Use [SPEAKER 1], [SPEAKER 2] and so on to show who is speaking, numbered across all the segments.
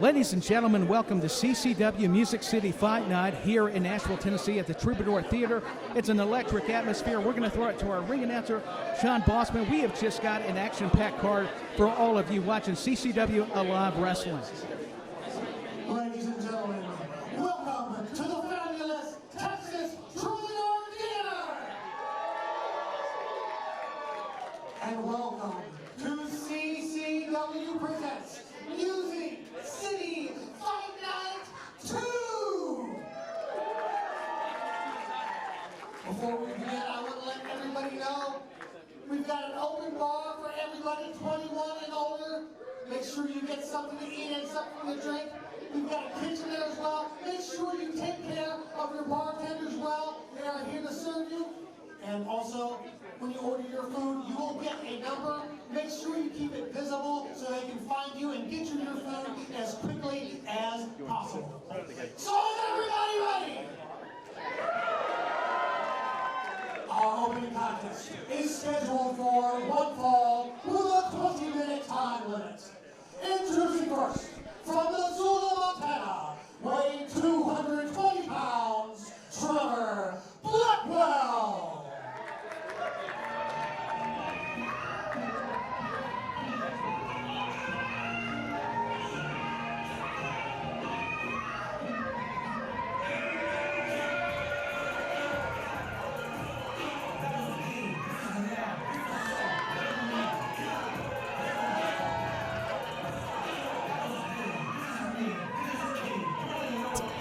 [SPEAKER 1] Ladies and gentlemen, welcome to CCW Music City Fight Night here in Nashville, Tennessee at the Troubadour Theater. It's an electric atmosphere. We're going to throw it to our ring announcer, Sean Bossman. We have just got an action-packed card for all of you watching CCW Alive Wrestling.
[SPEAKER 2] Ladies and gentlemen, welcome to the fabulous Texas Troubadour Theater! And welcome to CCW Presents Music City Fight Night 2! Before we begin, I want to let everybody know we've got an open bar for everybody 21 and older. Make sure you get something to eat and something to drink. We've got a kitchen there as well. Make sure you take care of your bartenders well. They are here to serve you. And also, when you order your food, you will get a number. Make sure you keep it visible so they can find you and get you your food as quickly as possible. So is everybody ready? Our opening contest is scheduled for one fall with a 20-minute time limit. Introducing first, from Missoula, Montana, weighing 220 pounds, Trevor Blackwell.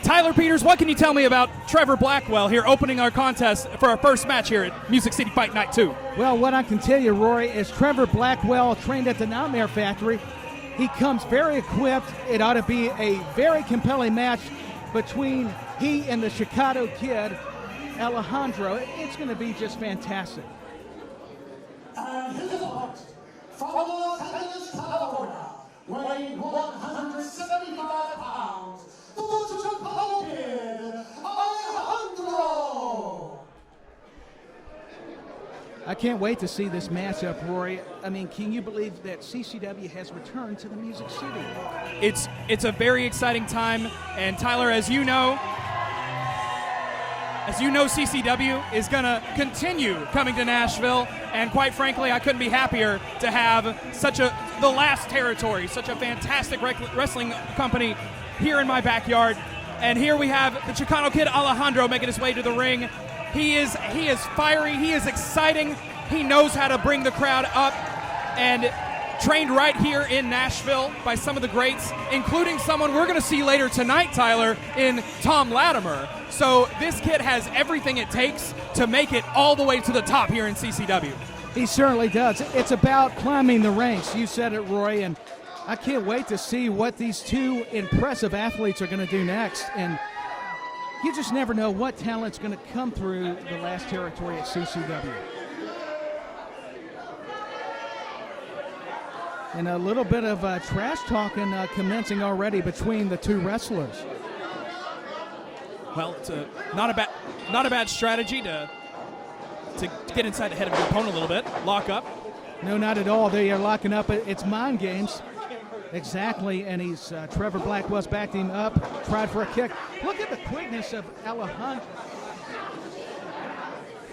[SPEAKER 3] Tyler Peters, what can you tell me about Trevor Blackwell here opening our contest for our first match here at Music City Fight Night 2?
[SPEAKER 1] Well, what I can tell you, Rory, is Trevor Blackwell trained at the Nightmare Factory. He comes very equipped. It ought to be a very compelling match between he and the Chicago Kid, Alejandro. It's going to be just fantastic.
[SPEAKER 2] And his opponent, from Los Angeles, California, weighing 175 pounds, the Chicago Kid, Alejandro!
[SPEAKER 1] I can't wait to see this matchup, Rory. I mean, can you believe that CCW has returned to the Music City?
[SPEAKER 3] It's a very exciting time, and Tyler, as you know, CCW is going to continue coming to Nashville, and quite frankly, I couldn't be happier to have the last territory, such a fantastic wrestling company here in my backyard. And here we have the Chicano Kid Alejandro making his way to the ring. He is fiery, he is exciting, he knows how to bring the crowd up, and trained right here in Nashville by some of the greats, including someone we're going to see later tonight, Tyler, in Thom Latimer. So this kid has everything it takes to make it all the way to the top here in CCW.
[SPEAKER 1] He certainly does. It's about climbing the ranks. You said it, Roy, and I can't wait to see what these two impressive athletes are going to do next. And you just never know what talent's going to come through the last territory at CCW. And a little bit of trash talking commencing already between the two wrestlers.
[SPEAKER 3] Well, it's not a bad strategy to get inside the head of your opponent a little bit, lock up.
[SPEAKER 1] No, not at all. They are locking up. It's mind games. Exactly, and he's Trevor Blackwell's backed him up, tried for a kick. Look at the quickness of Alejandro.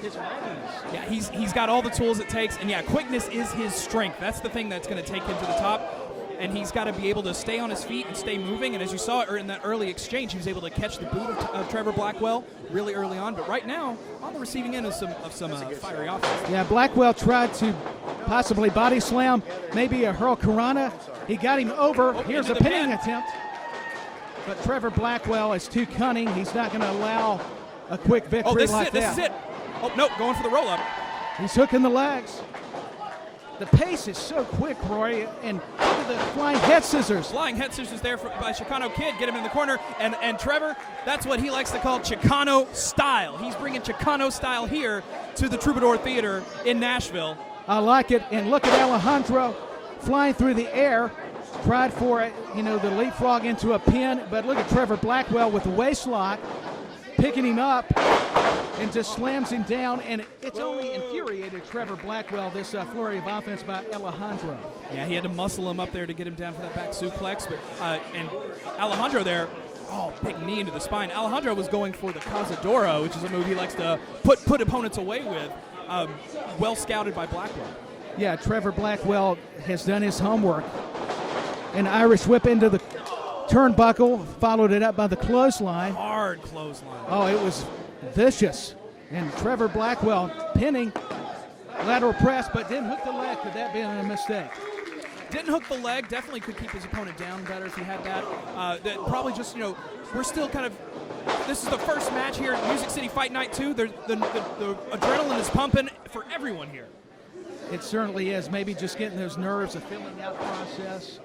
[SPEAKER 1] His readiness.
[SPEAKER 3] Yeah, he's got all the tools it takes, and yeah, quickness is his strength. That's the thing that's going to take him to the top. And he's got to be able to stay on his feet and stay moving. And as you saw in that early exchange, he was able to catch the boot of Trevor Blackwell really early on. But right now, on the receiving end of some fiery offense.
[SPEAKER 1] Yeah, Blackwell tried to possibly body slam, maybe a hurl Karana. He got him over. Here's a pinning attempt. But Trevor Blackwell is too cunning. He's not going to allow a quick victory like that.
[SPEAKER 3] This is it. Oh, no, going for the roll-up.
[SPEAKER 1] He's hooking the legs. The pace is so quick, Roy, and look at the flying head scissors.
[SPEAKER 3] Flying head scissors there by Chicano Kid, get him in the corner, and Trevor, that's what he likes to call Chicano style. He's bringing Chicano style here to the Troubadour Theater in Nashville.
[SPEAKER 1] I like it, and look at Alejandro flying through the air. Tried for it, the leapfrog into a pin, but look at Trevor Blackwell with the waist lock. picking him up and just slams him down, and it's only infuriated Trevor Blackwell, this flurry of offense by Alejandro.
[SPEAKER 3] Yeah, he had to muscle him up there to get him down for that back suplex, but and Alejandro there, big knee into the spine. Alejandro was going for the Cazadora, which is a move he likes to put opponents away with. Well scouted by Blackwell.
[SPEAKER 1] Yeah, Trevor Blackwell has done his homework. An Irish whip into the turnbuckle, followed it up by the clothesline.
[SPEAKER 3] Hard clothesline.
[SPEAKER 1] Oh, it was vicious. And Trevor Blackwell pinning, lateral press, but didn't hook the leg. Could that be a mistake?
[SPEAKER 3] Didn't hook the leg. Definitely could keep his opponent down better if he had that. That probably just, we're still kind of, this is the first match here at Music City Fight Night 2. The adrenaline is pumping for everyone here.
[SPEAKER 1] It certainly is. Maybe just getting those nerves, a filling out process,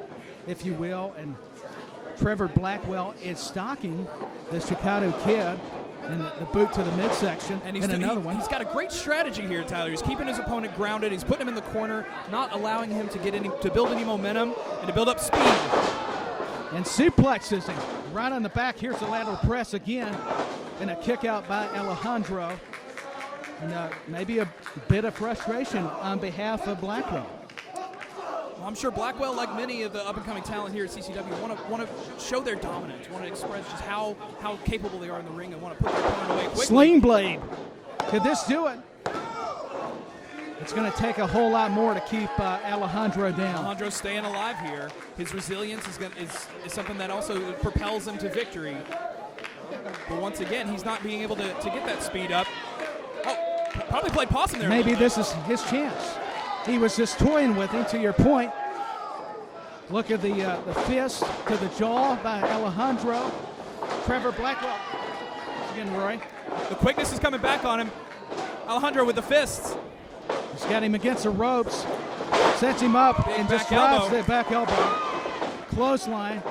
[SPEAKER 1] if you will. And Trevor Blackwell is stalking the Chicago Kid and the boot to the midsection, and another one.
[SPEAKER 3] He's got a great strategy here, Tyler. He's keeping his opponent grounded. He's putting him in the corner, not allowing him to build any momentum and to build up speed.
[SPEAKER 1] And suplexes him right on the back. Here's the lateral press again, and a kick out by Alejandro. And maybe a bit of frustration on behalf of Blackwell.
[SPEAKER 3] Well, I'm sure Blackwell, like many of the up-and-coming talent here at CCW, want to show their dominance, want to express just how capable they are in the ring, and want to put their opponent away quickly.
[SPEAKER 1] Sling blade. Could this do it? It's going to take a whole lot more to keep Alejandro down.
[SPEAKER 3] Alejandro's staying alive here. His resilience is something that also propels him to victory. But once again, he's not being able to get that speed up. Probably played possum there.
[SPEAKER 1] Maybe this is his chance. He was just toying with him, to your point. Look at the fist to the jaw by Alejandro. Trevor Blackwell. Again, Roy.
[SPEAKER 3] The quickness is coming back on him. Alejandro with the fists.
[SPEAKER 1] He's got him against the ropes. Sets him up and just drives the back elbow. Clothesline.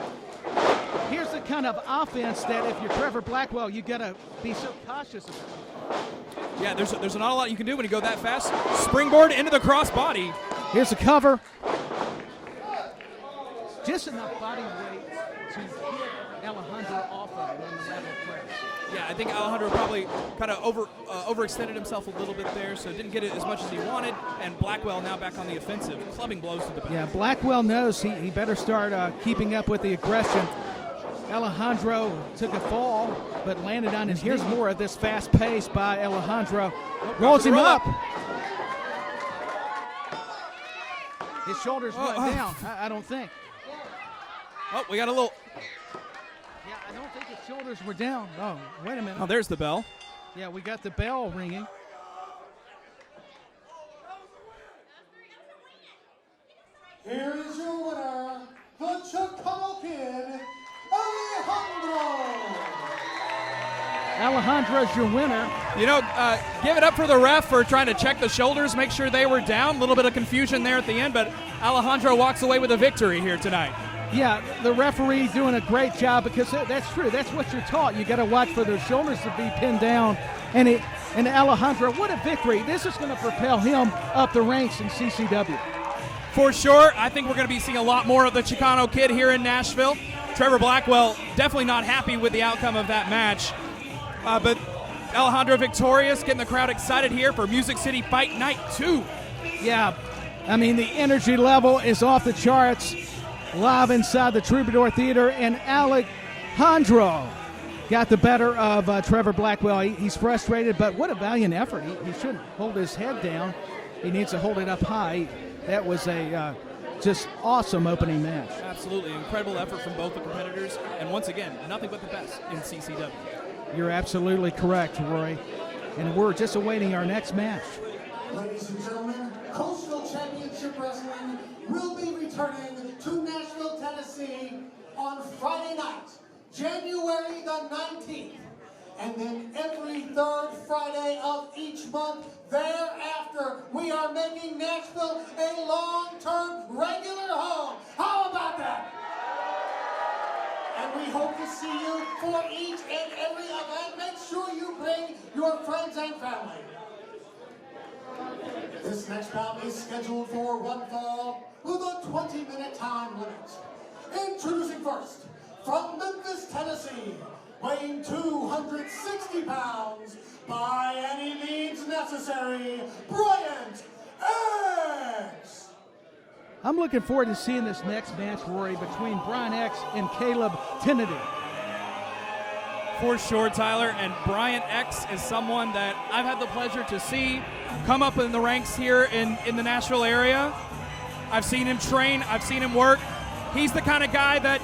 [SPEAKER 1] Here's the kind of offense that if you're Trevor Blackwell, you got to be so cautious of.
[SPEAKER 3] Yeah, there's not a lot you can do when you go that fast. Springboard into the crossbody.
[SPEAKER 1] Here's the cover. Just enough body weight to get Alejandro off of it on the lateral press.
[SPEAKER 3] Yeah, I think Alejandro probably kind of overextended himself a little bit there, so didn't get it as much as he wanted. And Blackwell now back on the offensive, clubbing blows to the back.
[SPEAKER 1] Yeah, Blackwell knows he better start keeping up with the aggression. Alejandro took a fall, but landed on his. Here's more of this fast pace by Alejandro. Rolls him up. His shoulders went down, I don't think.
[SPEAKER 3] Oh, we got a little.
[SPEAKER 1] Yeah, I don't think his shoulders were down. Oh, wait a minute.
[SPEAKER 3] Oh, there's the bell.
[SPEAKER 1] Yeah, we got the bell ringing.
[SPEAKER 2] Here is your winner, the Chicago Kid, Alejandro.
[SPEAKER 1] Alejandro's your winner.
[SPEAKER 3] Give it up for the ref for trying to check the shoulders, make sure they were down. A little bit of confusion there at the end, but Alejandro walks away with a victory here tonight.
[SPEAKER 1] Yeah, the referee doing a great job, because that's true. That's what you're taught. You got to watch for those shoulders to be pinned down. And Alejandro, what a victory. This is going to propel him up the ranks in CCW.
[SPEAKER 3] For sure. I think we're going to be seeing a lot more of the Chicano Kid here in Nashville. Trevor Blackwell definitely not happy with the outcome of that match. But Alejandro victorious, getting the crowd excited here for Music City Fight Night 2.
[SPEAKER 1] Yeah, I mean, the energy level is off the charts. Live inside the Troubadour Theater, and Alejandro got the better of Trevor Blackwell. He's frustrated, but what a valiant effort. He shouldn't hold his head down. He needs to hold it up high. That was a just awesome opening match.
[SPEAKER 3] Absolutely. Incredible effort from both the competitors. And once again, nothing but the best in CCW.
[SPEAKER 1] You're absolutely correct, Roy. And we're just awaiting our next match.
[SPEAKER 2] Ladies and gentlemen, Coastal Championship Wrestling will be returning to Nashville, Tennessee on Friday night, January the 19th. And then every third Friday of each month thereafter, we are making Nashville a long-term regular home. How about that? And we hope to see you for each and every event. Make sure you bring your friends and family. This next bout is scheduled for one fall with a 20-minute time limit. Introducing first, from Memphis, Tennessee, Tennessee, weighing 260 pounds, by any means necessary, Bryant X.
[SPEAKER 1] I'm looking forward to seeing this next match, Rory, between Brian X and Caleb Kennedy.
[SPEAKER 3] For sure, Tyler, and Bryant X is someone that I've had the pleasure to see come up in the ranks here in the Nashville area. I've seen him train, I've seen him work. He's the kind of guy that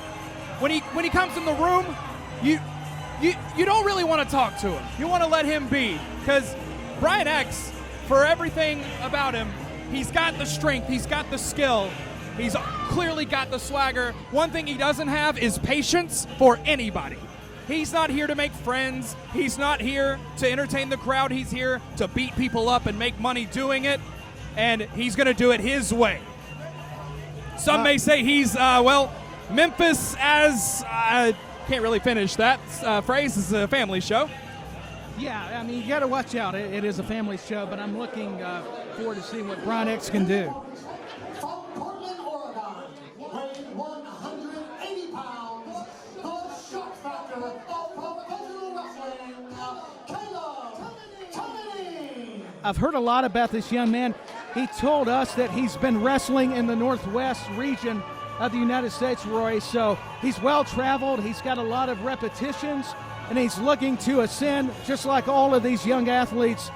[SPEAKER 3] when he comes in the room, you don't really want to talk to him. You want to let him be, because Bryant X, for everything about him, he's got the strength, he's got the skill, he's clearly got the swagger. One thing he doesn't have is patience for anybody. He's not here to make friends. He's not here to entertain the crowd. He's here to beat people up and make money doing it, and he's going to do it his way. Some may say he's, Memphis as, can't really finish that phrase. It's a family show.
[SPEAKER 1] Yeah, I mean, you got to watch out. It is a family show, but I'm looking forward to seeing what Brian X can do.
[SPEAKER 2] From Portland, Oregon, weighing 180 pounds, the shock factor of professional wrestling, Caleb Kennedy.
[SPEAKER 1] I've heard a lot about this young man. He told us that he's been wrestling in the Northwest region of the United States, Roy, so he's well-traveled, he's got a lot of repetitions, and he's looking to ascend just like all of these young athletes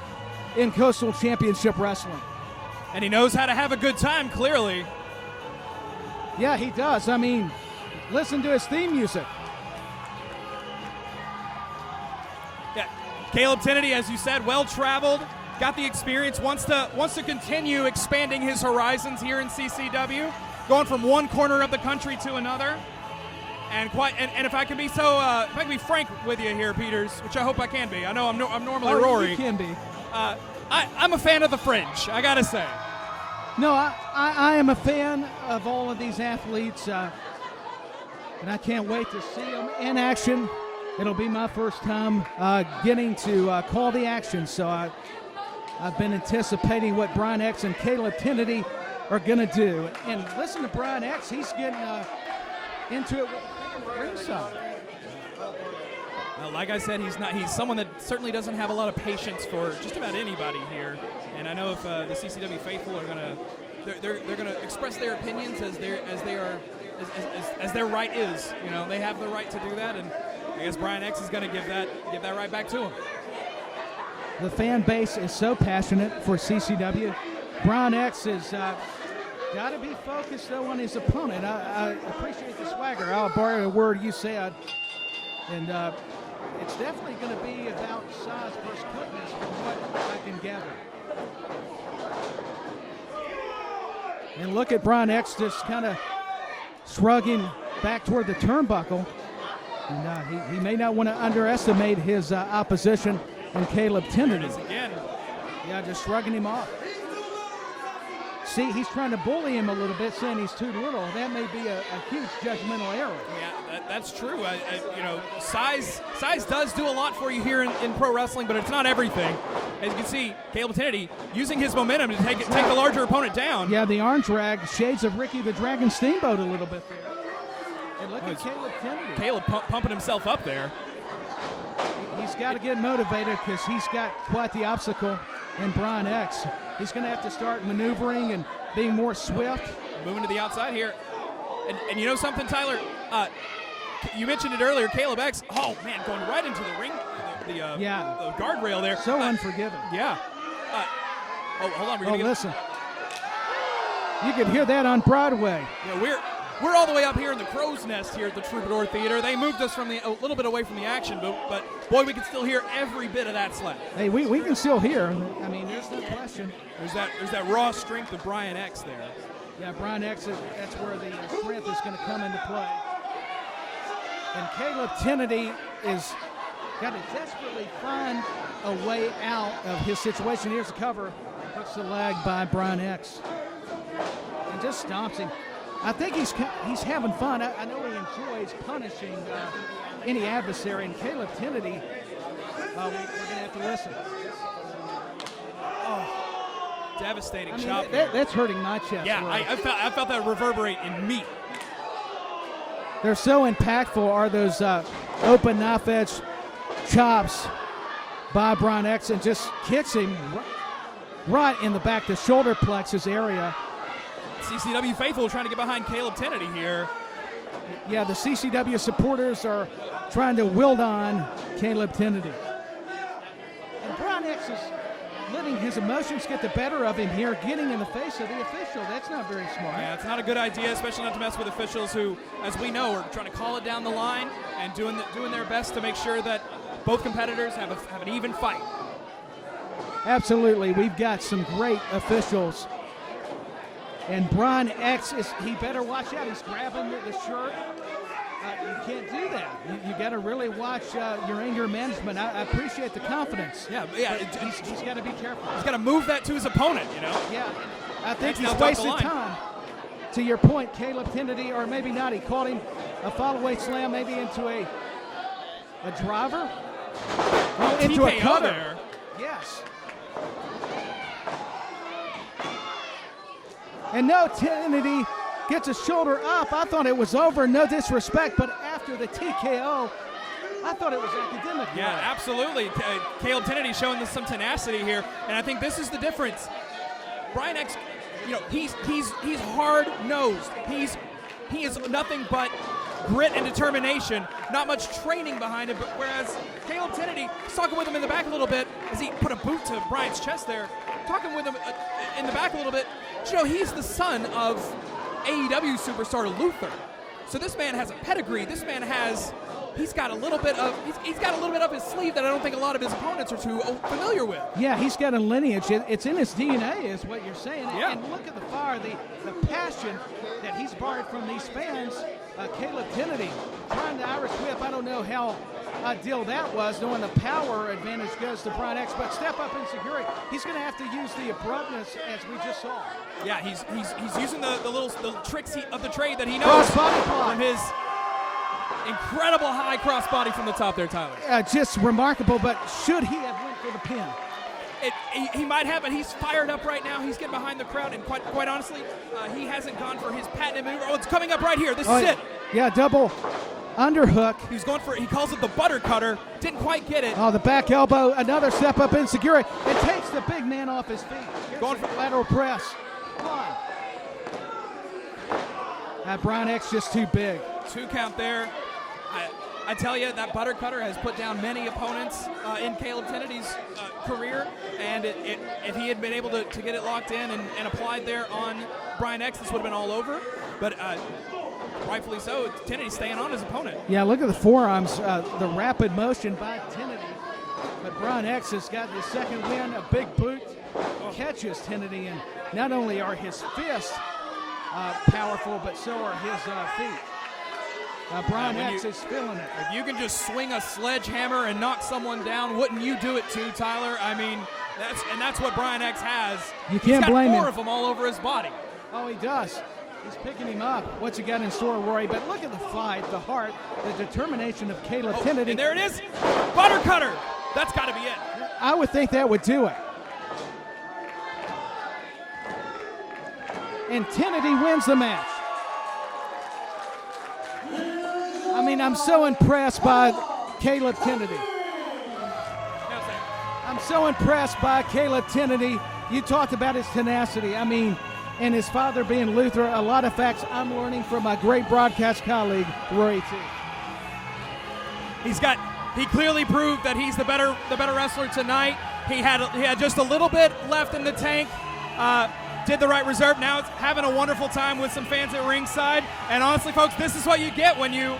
[SPEAKER 1] in Coastal Championship Wrestling.
[SPEAKER 3] And he knows how to have a good time, clearly.
[SPEAKER 1] Yeah, he does. I mean, listen to his theme music.
[SPEAKER 3] Yeah, Caleb Kennedy, as you said, well-traveled, got the experience, wants to continue expanding his horizons here in CCW, going from one corner of the country to another. And if I can be frank with you here, Peters, which I hope I can be. I know I'm normally Rory.
[SPEAKER 1] You can be.
[SPEAKER 3] I'm a fan of the French, I gotta say.
[SPEAKER 1] No, I am a fan of all of these athletes, and I can't wait to see them in action. It'll be my first time getting to call the action, so I've been anticipating what Brian X and Caleb Kennedy are going to do. And listen to Brian X, he's getting into it with ringside.
[SPEAKER 3] Well, like I said, he's someone that certainly doesn't have a lot of patience for just about anybody here. And I know if the CCW faithful are they're gonna express their opinions as their right is. You know, they have the right to do that, and I guess Brian X is going to give that right back to him.
[SPEAKER 1] The fan base is so passionate for CCW. Brian X has got to be focused, though, on his opponent. I appreciate the swagger. I'll borrow a word you said. And it's definitely going to be about size versus quickness from what I can gather. And look at Brian X just kind of shrugging back toward the turnbuckle. And he may not want to underestimate his opposition and Caleb Kennedy.
[SPEAKER 3] There it is again.
[SPEAKER 1] Yeah, just shrugging him off. See, he's trying to bully him a little bit, saying he's too little. That may be a huge judgmental error.
[SPEAKER 3] Yeah, that's true. Size does do a lot for you here in pro wrestling, but it's not everything. As you can see, Caleb Kennedy using his momentum to take the larger opponent down.
[SPEAKER 1] Yeah, the arm drag, shades of Ricky the Dragon Steamboat a little bit there. And look at Caleb Kennedy.
[SPEAKER 3] Caleb pumping himself up there.
[SPEAKER 1] He's got to get motivated because he's got quite the obstacle in Brian X. He's going to have to start maneuvering and being more swift.
[SPEAKER 3] Moving to the outside here. And you know something, Tyler? You mentioned it earlier, Caleb X. Oh, man, going right into the ring, the guardrail there.
[SPEAKER 1] So unforgiving.
[SPEAKER 3] Yeah. Hold on.
[SPEAKER 1] Listen. You can hear that on Broadway.
[SPEAKER 3] Yeah, we're all the way up here in the Crow's Nest here at the Troubadour Theater. They moved us a little bit away from the action, but boy, we can still hear every bit of that slap.
[SPEAKER 1] Hey, we can still hear. I mean, there's no question.
[SPEAKER 3] There's that raw strength of Brian X there.
[SPEAKER 1] Yeah, Brian X, that's where the strength is going to come into play. And Caleb Kennedy is got to desperately find a way out of his situation. Here's the cover. Hooks the leg by Brian X. And just stomps him. I think he's having fun. I know he enjoys punishing any adversary. And Caleb Kennedy, we're going to have to listen.
[SPEAKER 3] Oh, devastating chop.
[SPEAKER 1] That's hurting my chest.
[SPEAKER 3] Yeah, I felt that reverberate in me.
[SPEAKER 1] They're so impactful are those open knife edge chops by Brian X, and just kicks him right in the back, the shoulder plexus area.
[SPEAKER 3] CCW faithful trying to get behind Caleb Kennedy here.
[SPEAKER 1] Yeah, the CCW supporters are trying to wield on Caleb Kennedy. And Brian X is letting his emotions get the better of him here, getting in the face of the official. That's not very smart.
[SPEAKER 3] Yeah, it's not a good idea, especially not to mess with officials who, as we know, are trying to call it down the line and doing their best to make sure that both competitors have an even fight.
[SPEAKER 1] Absolutely. We've got some great officials. And Brian X, he better watch out. He's grabbing the shirt. You can't do that. You got to really watch your anger management. I appreciate the confidence.
[SPEAKER 3] Yeah.
[SPEAKER 1] He's got to be careful.
[SPEAKER 3] He's got to move that to his opponent, you know?
[SPEAKER 1] Yeah, I think
[SPEAKER 3] He's
[SPEAKER 1] he's wasted time. To your point, Caleb Kennedy, or maybe not, he caught him a follow-away slam, maybe into a driver? No, into a cutter.
[SPEAKER 3] There.
[SPEAKER 1] Yes. And no, Kennedy gets his shoulder up. I thought it was over, no disrespect, but after the TKO, I thought it was academic.
[SPEAKER 3] Yeah, absolutely. Caleb Kennedy showing some tenacity here, and I think this is the difference. Brian X, you know, he's hard-nosed. He is nothing but grit and determination, not much training behind him, but whereas Caleb Kennedy was talking with him in the back a little bit as he put a boot to Brian's chest there, talking with him in the back a little bit. You know, he's the son of AEW superstar Luther. So this man has a pedigree. This man he's got a little bit of his sleeve that I don't think a lot of his opponents are too familiar with.
[SPEAKER 1] Yeah, he's got a lineage. It's in his DNA is what you're saying.
[SPEAKER 3] Yeah.
[SPEAKER 1] And look at the fire, the passion that he's borrowed from these fans. Caleb Kennedy trying to Irish whip. I don't know how ideal that was, knowing the power advantage goes to Brian X, but step up in security. He's going to have to use the abruptness as we just saw.
[SPEAKER 3] Yeah, he's using the little tricks of the trade that he knows from his incredible high crossbody from the top there, Tyler.
[SPEAKER 1] Just remarkable, but should he have went for the pin?
[SPEAKER 3] He might have, but he's fired up right now. He's getting behind the crowd, and quite honestly, he hasn't gone for his patented maneuver. Oh, it's coming up right here. This is it.
[SPEAKER 1] Yeah, double underhook.
[SPEAKER 3] He calls it the butter cutter. Didn't quite get it.
[SPEAKER 1] Oh, the back elbow, another step up in security. It takes the big man off his feet. Going for the lateral press. Come on. Brian X just too big.
[SPEAKER 3] 2 count there. I tell you, that butter cutter has put down many opponents in Caleb Kennedy's career, and if he had been able to get it locked in and applied there on Brian X, this would have been all over. But rightfully so, Kennedy's staying on his opponent.
[SPEAKER 1] Yeah, look at the forearms, the rapid motion by Kennedy. But Brian X has got the second win, a big boot, catches Kennedy, and not only are his fists powerful, but so are his feet. Brian X is feeling it.
[SPEAKER 3] If you can just swing a sledgehammer and knock someone down, wouldn't you do it too, Tyler? I mean, that's what Brian X has.
[SPEAKER 1] You can't blame him.
[SPEAKER 3] He's got 4 of them all over his body.
[SPEAKER 1] Oh, he does. He's picking him up. What's he got in store, Rory? But look at the fight, the heart, the determination of Caleb Kennedy.
[SPEAKER 3] And there it is. Butter cutter. That's got to be it.
[SPEAKER 1] I would think that would do it. And Kennedy wins the match. I mean, I'm so impressed by Caleb Kennedy. I'm so impressed by Caleb Kennedy. You talked about his tenacity. I mean, and his father being Luther, a lot of facts I'm learning from my great broadcast colleague, Rory T.
[SPEAKER 3] He clearly proved that he's the better wrestler tonight. He had just a little bit left in the tank. Did the right reserve. Now it's having a wonderful time with some fans at ringside. And honestly, folks, this is what you get when you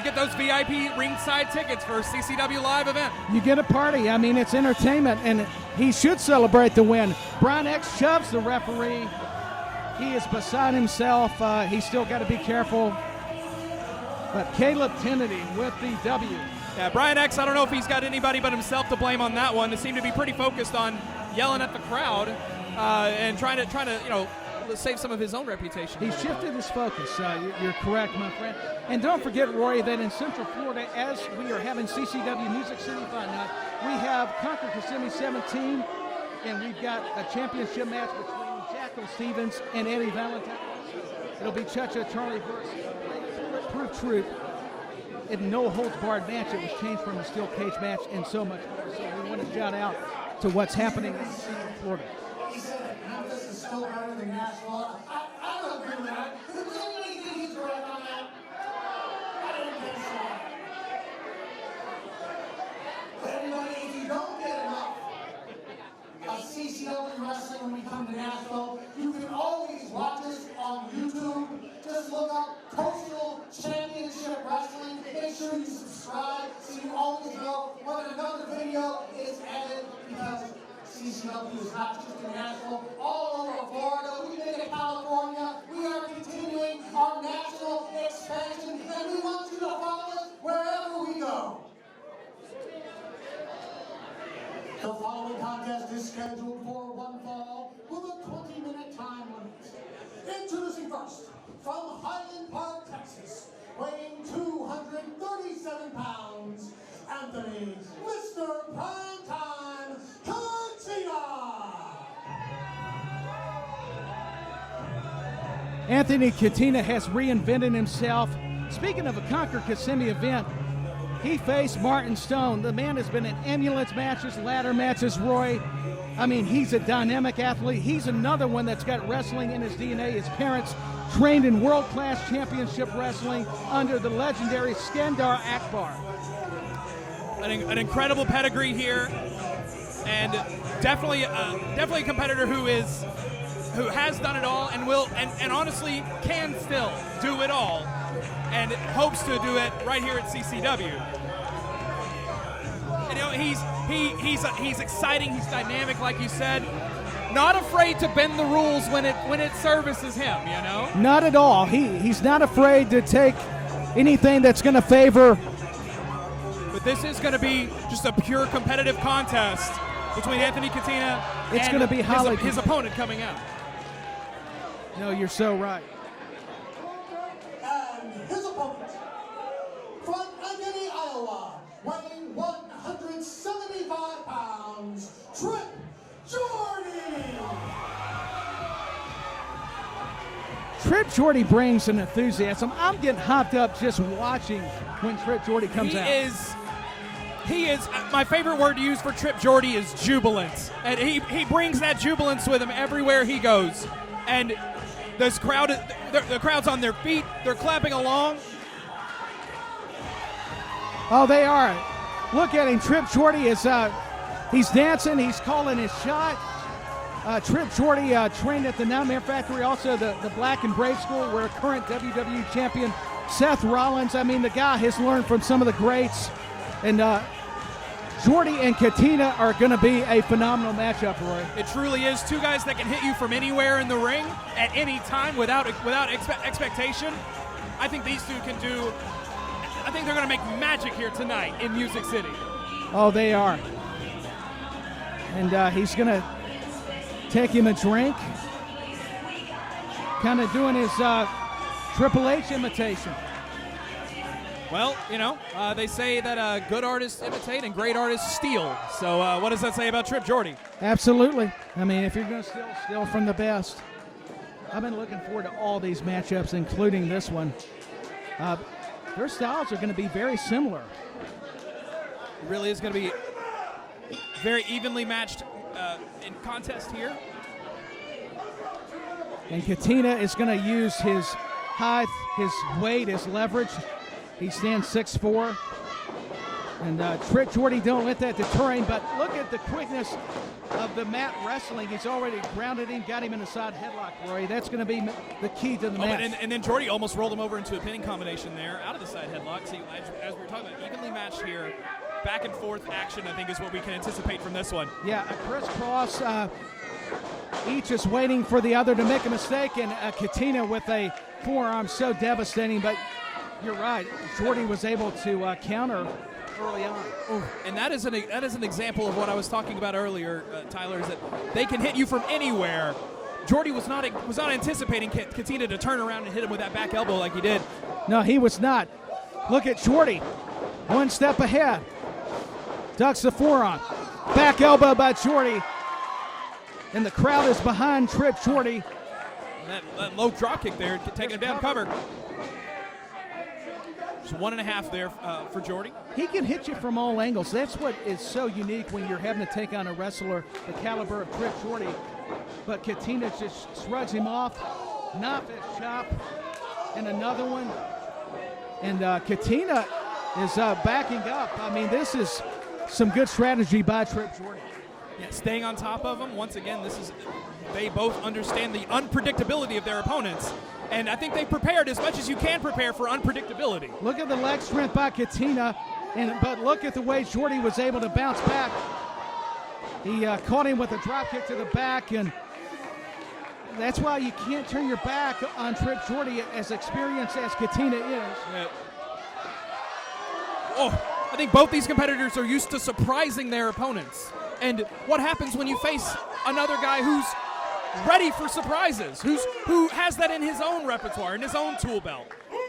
[SPEAKER 3] get those VIP ringside tickets for a CCW live event.
[SPEAKER 1] You get a party. I mean, it's entertainment, and he should celebrate the win. Brian X shoves the referee. He is beside himself. He's still got to be careful. But Caleb Kennedy with the W.
[SPEAKER 3] Yeah, Brian X, I don't know if he's got anybody but himself to blame on that one. They seem to be pretty focused on yelling at the crowd and trying to save some of his own reputation.
[SPEAKER 1] He shifted his focus. You're correct, my friend. And don't forget, Rory, that in Central Florida, as we are having CCW Music City Fight Night, we have Conquer Kissimmee 17, and we've got a championship match between Jackal Stevens and Eddie Valentine. It'll be Cha-Cha Charlie versus improved Troop in no holds barred match. It was changed from a steel cage match and so much more. So we want to shout out to what's happening in Florida.
[SPEAKER 2] He said that Memphis is still better than Nashville. I don't agree with that. Does anybody think he's correct on that? I don't think so. Everybody, if you don't get enough of CCW wrestling when we come to Nashville, you can always watch us on YouTube. Just look up Coastal Championship Wrestling. Make sure you subscribe so you always know when another video is added, because CCW is not just in Nashville, all over Florida. We've been to California. We are continuing our national expansion, and we want you to follow us wherever we go. The following contest is scheduled for one fall with a 20-minute time limit. Introducing first, from Highland Park, Texas, weighing 237 pounds, Anthony, Mr. Primetime, Catina!
[SPEAKER 1] Anthony Catina has reinvented himself. Speaking of a Conquer Kissimmee event, he faced Martin Stone. The man has been in ambulance matches, ladder matches, Roy. I mean, he's a dynamic athlete. He's another one that's got wrestling in his DNA. His parents trained in world-class championship wrestling under the legendary Skandar Akbar.
[SPEAKER 3] An incredible pedigree here, and definitely a competitor who has done it all and will and honestly can still do it all, and hopes to do it right here at CCW. You know, he's exciting, he's dynamic, like you said. Not afraid to bend the rules when it services him, you know?
[SPEAKER 1] Not at all. He's not afraid to take anything that's going to favor.
[SPEAKER 3] But this is going to be just a pure competitive contest between Anthony Catina and his opponent coming out.
[SPEAKER 1] No, you're so right.
[SPEAKER 2] And his opponent, from Agony, Iowa, weighing 175 pounds, Trip Jordy!
[SPEAKER 1] Trip Jordy brings an enthusiasm. I'm getting hopped up just watching when Trip Jordy comes out.
[SPEAKER 3] He is, my favorite word to use for Trip Jordy is jubilant. And he brings that jubilance with him everywhere he goes. And this crowd, the crowd's on their feet, they're clapping along.
[SPEAKER 1] Oh, they are. Look at him. Trip Jordy is, he's dancing, he's calling his shot. Trip Jordy trained at the Nightmare Factory, also the Black and Brave School, where current WWE champion Seth Rollins. I mean, the guy has learned from some of the greats. And Jordy and Catina are going to be a phenomenal matchup, Roy.
[SPEAKER 3] It truly is. Two guys that can hit you from anywhere in the ring at any time without expectation. I think these two can do. I think they're going to make magic here tonight in Music City.
[SPEAKER 1] Oh, they are. And he's going to take him a drink. Kind of doing his Triple H imitation.
[SPEAKER 3] Well, you know, they say that good artists imitate and great artists steal. So what does that say about Trip Jordy?
[SPEAKER 1] Absolutely. I mean, if you're going to steal from the best. I've been looking forward to all these matchups, including this one. Their styles are going to be very similar.
[SPEAKER 3] It really is going to be very evenly matched in contest here.
[SPEAKER 1] And Catina is going to use his height, his weight, his leverage. He stands 6'4". And Trip Jordy don't let that deter him, but look at the quickness of the mat wrestling. He's already grounded him, got him in the side headlock, Roy. That's going to be the key to the match.
[SPEAKER 3] And then Jordy almost rolled him over into a pinning combination there, out of the side headlock. See, as we were talking about, evenly matched here. Back and forth action, I think, is what we can anticipate from this one.
[SPEAKER 1] Yeah, a crisscross. Each is waiting for the other to make a mistake, and Catina with a forearm so devastating, but you're right. Jordy was able to counter early on.
[SPEAKER 3] And that is an example of what I was talking about earlier, Tyler, is that they can hit you from anywhere. Jordy was not anticipating Catina to turn around and hit him with that back elbow like he did.
[SPEAKER 1] No, he was not. Look at Jordy. One step ahead. Ducks the forearm. Back elbow by Jordy. And the crowd is behind Trip Jordy.
[SPEAKER 3] That low drop kick there, taking him down cover. Just 1.5 there for Jordy.
[SPEAKER 1] He can hit you from all angles. That's what is so unique when you're having to take on a wrestler the caliber of Trip Jordy. But Catina just shrugs him off, knocks his chop, and another one. And Catina is backing up. I mean, this is some good strategy by Trip Jordy.
[SPEAKER 3] Yeah, staying on top of him. Once again, they both understand the unpredictability of their opponents. And I think they prepared as much as you can prepare for unpredictability.
[SPEAKER 1] Look at the leg strength by Catina, but look at the way Jordy was able to bounce back. He caught him with a drop kick to the back, and that's why you can't turn your back on Trip Jordy, as experienced as Catina is.
[SPEAKER 3] Yeah. Oh, I think both these competitors are used to surprising their opponents. And what happens when you face another guy who's ready for surprises, who has that in his own repertoire, in his own tool belt?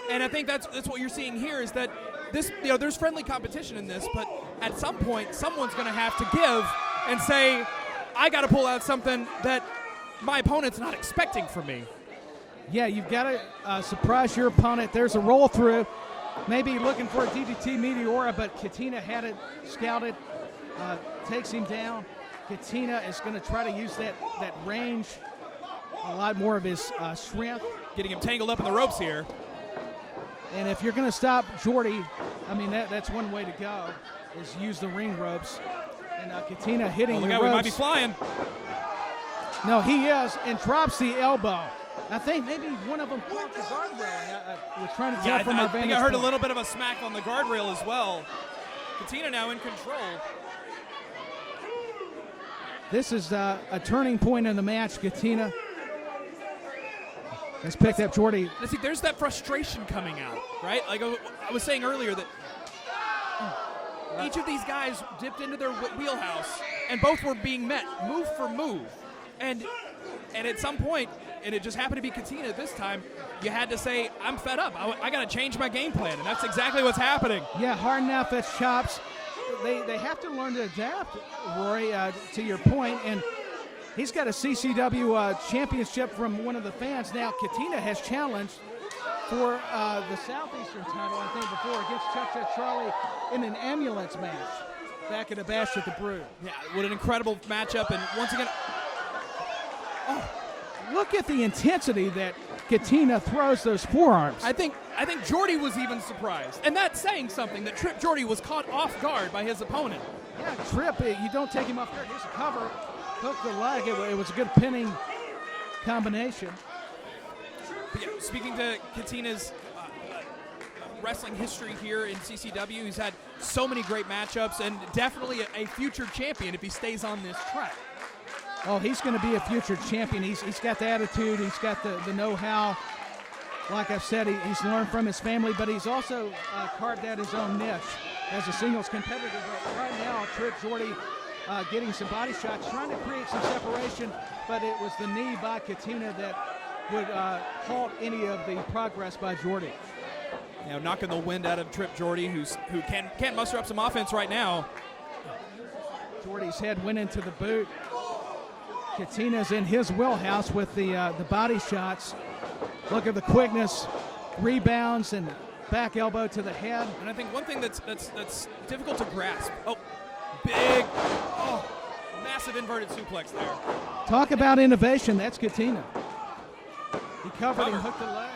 [SPEAKER 3] And I think that's what you're seeing here, is that this, there's friendly competition in this, but at some point, someone's going to have to give and say, I got to pull out something that my opponent's not expecting from me.
[SPEAKER 1] Yeah, you've got to surprise your opponent. There's a roll through, maybe looking for a DDT Meteora, but Catina had it scouted, takes him down. Catina is going to try to use that range, a lot more of his strength.
[SPEAKER 3] Getting him tangled up in the ropes here.
[SPEAKER 1] And if you're going to stop Jordy, I mean, that's one way to go, is use the ring ropes. And Catina hitting the ropes.
[SPEAKER 3] We might be flying.
[SPEAKER 1] No, he is, and drops the elbow. I think maybe one of them caught the guardrail. Was trying to tell from our vantage
[SPEAKER 3] point. I heard
[SPEAKER 1] point.
[SPEAKER 3] a little bit of a smack on the guardrail as well. Catina now in control.
[SPEAKER 1] This is a turning point in the match. Catina has picked up Jordy.
[SPEAKER 3] See, there's that frustration coming out, right? Like I was saying earlier, that each of these guys dipped into their wheelhouse, and both were being met move for move. And at some point, and it just happened to be Catina this time, you had to say, I'm fed up. I got to change my game plan, and that's exactly what's happening.
[SPEAKER 1] Yeah, harden out those chops. They have to learn to adapt, Rory, to your point, and he's got a CCW championship from one of the fans. Now, Catina has challenged for the Southeastern title, I think, before, against Chuck Charlie in an ambulance match back at a Bash at the Brew.
[SPEAKER 3] Yeah, what an incredible matchup, and once again,
[SPEAKER 1] look at the intensity that Catina throws those forearms.
[SPEAKER 3] I think Jordy was even surprised, and that's saying something, that Trip Jordy was caught off guard by his opponent.
[SPEAKER 1] Yeah, Trip, you don't take him off guard. Here's a cover, hook the leg. It was a good pinning combination.
[SPEAKER 3] But yeah, speaking to Catina's wrestling history here in CCW, he's had so many great matchups, and definitely a future champion if he stays on this track.
[SPEAKER 1] Oh, he's going to be a future champion. He's got the attitude. He's got the know-how. Like I've said, he's learned from his family, but he's also carved out his own niche as a singles competitor. But right now, Trip Jordy getting some body shots, trying to create some separation, but it was the knee by Catina that would halt any of the progress by Jordy.
[SPEAKER 3] Now knocking the wind out of Trip Jordy, who can't muster up some offense right now.
[SPEAKER 1] Jordy's head went into the boot. Catina's in his wheelhouse with the body shots. Look at the quickness, rebounds, and back elbow to the head.
[SPEAKER 3] And I think one thing that's difficult to grasp. Massive inverted suplex there.
[SPEAKER 1] Talk about innovation. That's Catina. He covered and hooked the leg.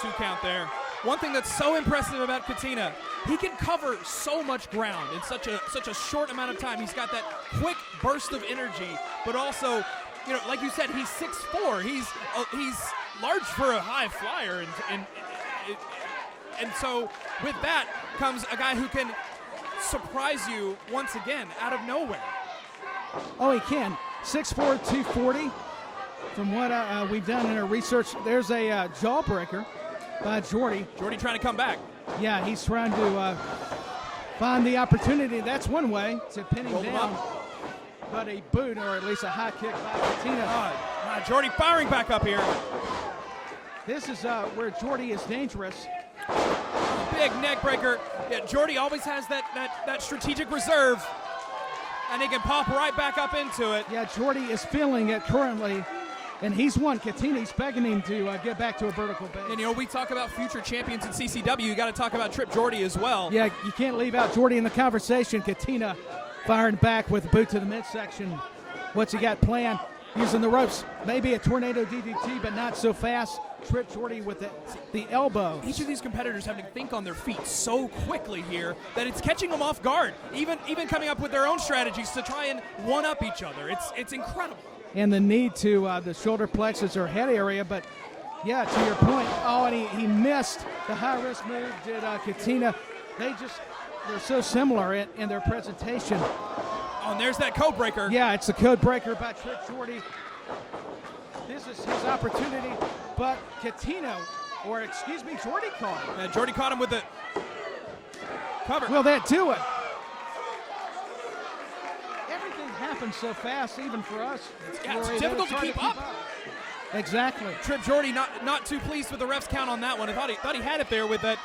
[SPEAKER 3] 2 count there. One thing that's so impressive about Catina, he can cover so much ground in such a short amount of time. He's got that quick burst of energy, but also, like you said, he's 6'4". He's large for a high flyer, and so with that comes a guy who can surprise you once again out of nowhere.
[SPEAKER 1] Oh, he can. 6'4", 240. From what we've done in our research, there's a jawbreaker by Jordy.
[SPEAKER 3] Jordy trying to come back.
[SPEAKER 1] Yeah, he's trying to find the opportunity. That's one way to pin him down. But a boot, or at least a high kick by Catina.
[SPEAKER 3] Jordy firing back up here.
[SPEAKER 1] This is where Jordy is dangerous.
[SPEAKER 3] Big neck breaker. Yeah, Jordy always has that strategic reserve, and he can pop right back up into it.
[SPEAKER 1] Yeah, Jordy is feeling it currently. And he's won. Catina's begging him to get back to a vertical base.
[SPEAKER 3] And, you know, we talk about future champions in CCW. You got to talk about Trip Jordy as well.
[SPEAKER 1] Yeah, you can't leave out Jordy in the conversation. Katina firing back with a boot to the midsection. What's he got planned? Using the ropes. Maybe a tornado DDT, but not so fast. Trip Jordy with the elbow.
[SPEAKER 3] Each of these competitors having to think on their feet so quickly here that it's catching them off guard. Even coming up with their own strategies to try and one-up each other. It's incredible.
[SPEAKER 1] And the need to the shoulder plexus or head area, but yeah, to your point. Oh, and he missed the high-risk move, did Catina. They're so similar in their presentation.
[SPEAKER 3] Oh, and there's that code breaker.
[SPEAKER 1] Yeah, it's the code breaker by Trip Jordy. This is his opportunity, but Jordy caught him.
[SPEAKER 3] Yeah, Jordy caught him with the cover.
[SPEAKER 1] Will that do it? Everything happens so fast, even for us.
[SPEAKER 3] Yeah, it's difficult to keep up.
[SPEAKER 1] Exactly.
[SPEAKER 3] Trip Jordy not too pleased with the ref's count on that one. I thought he had it there with that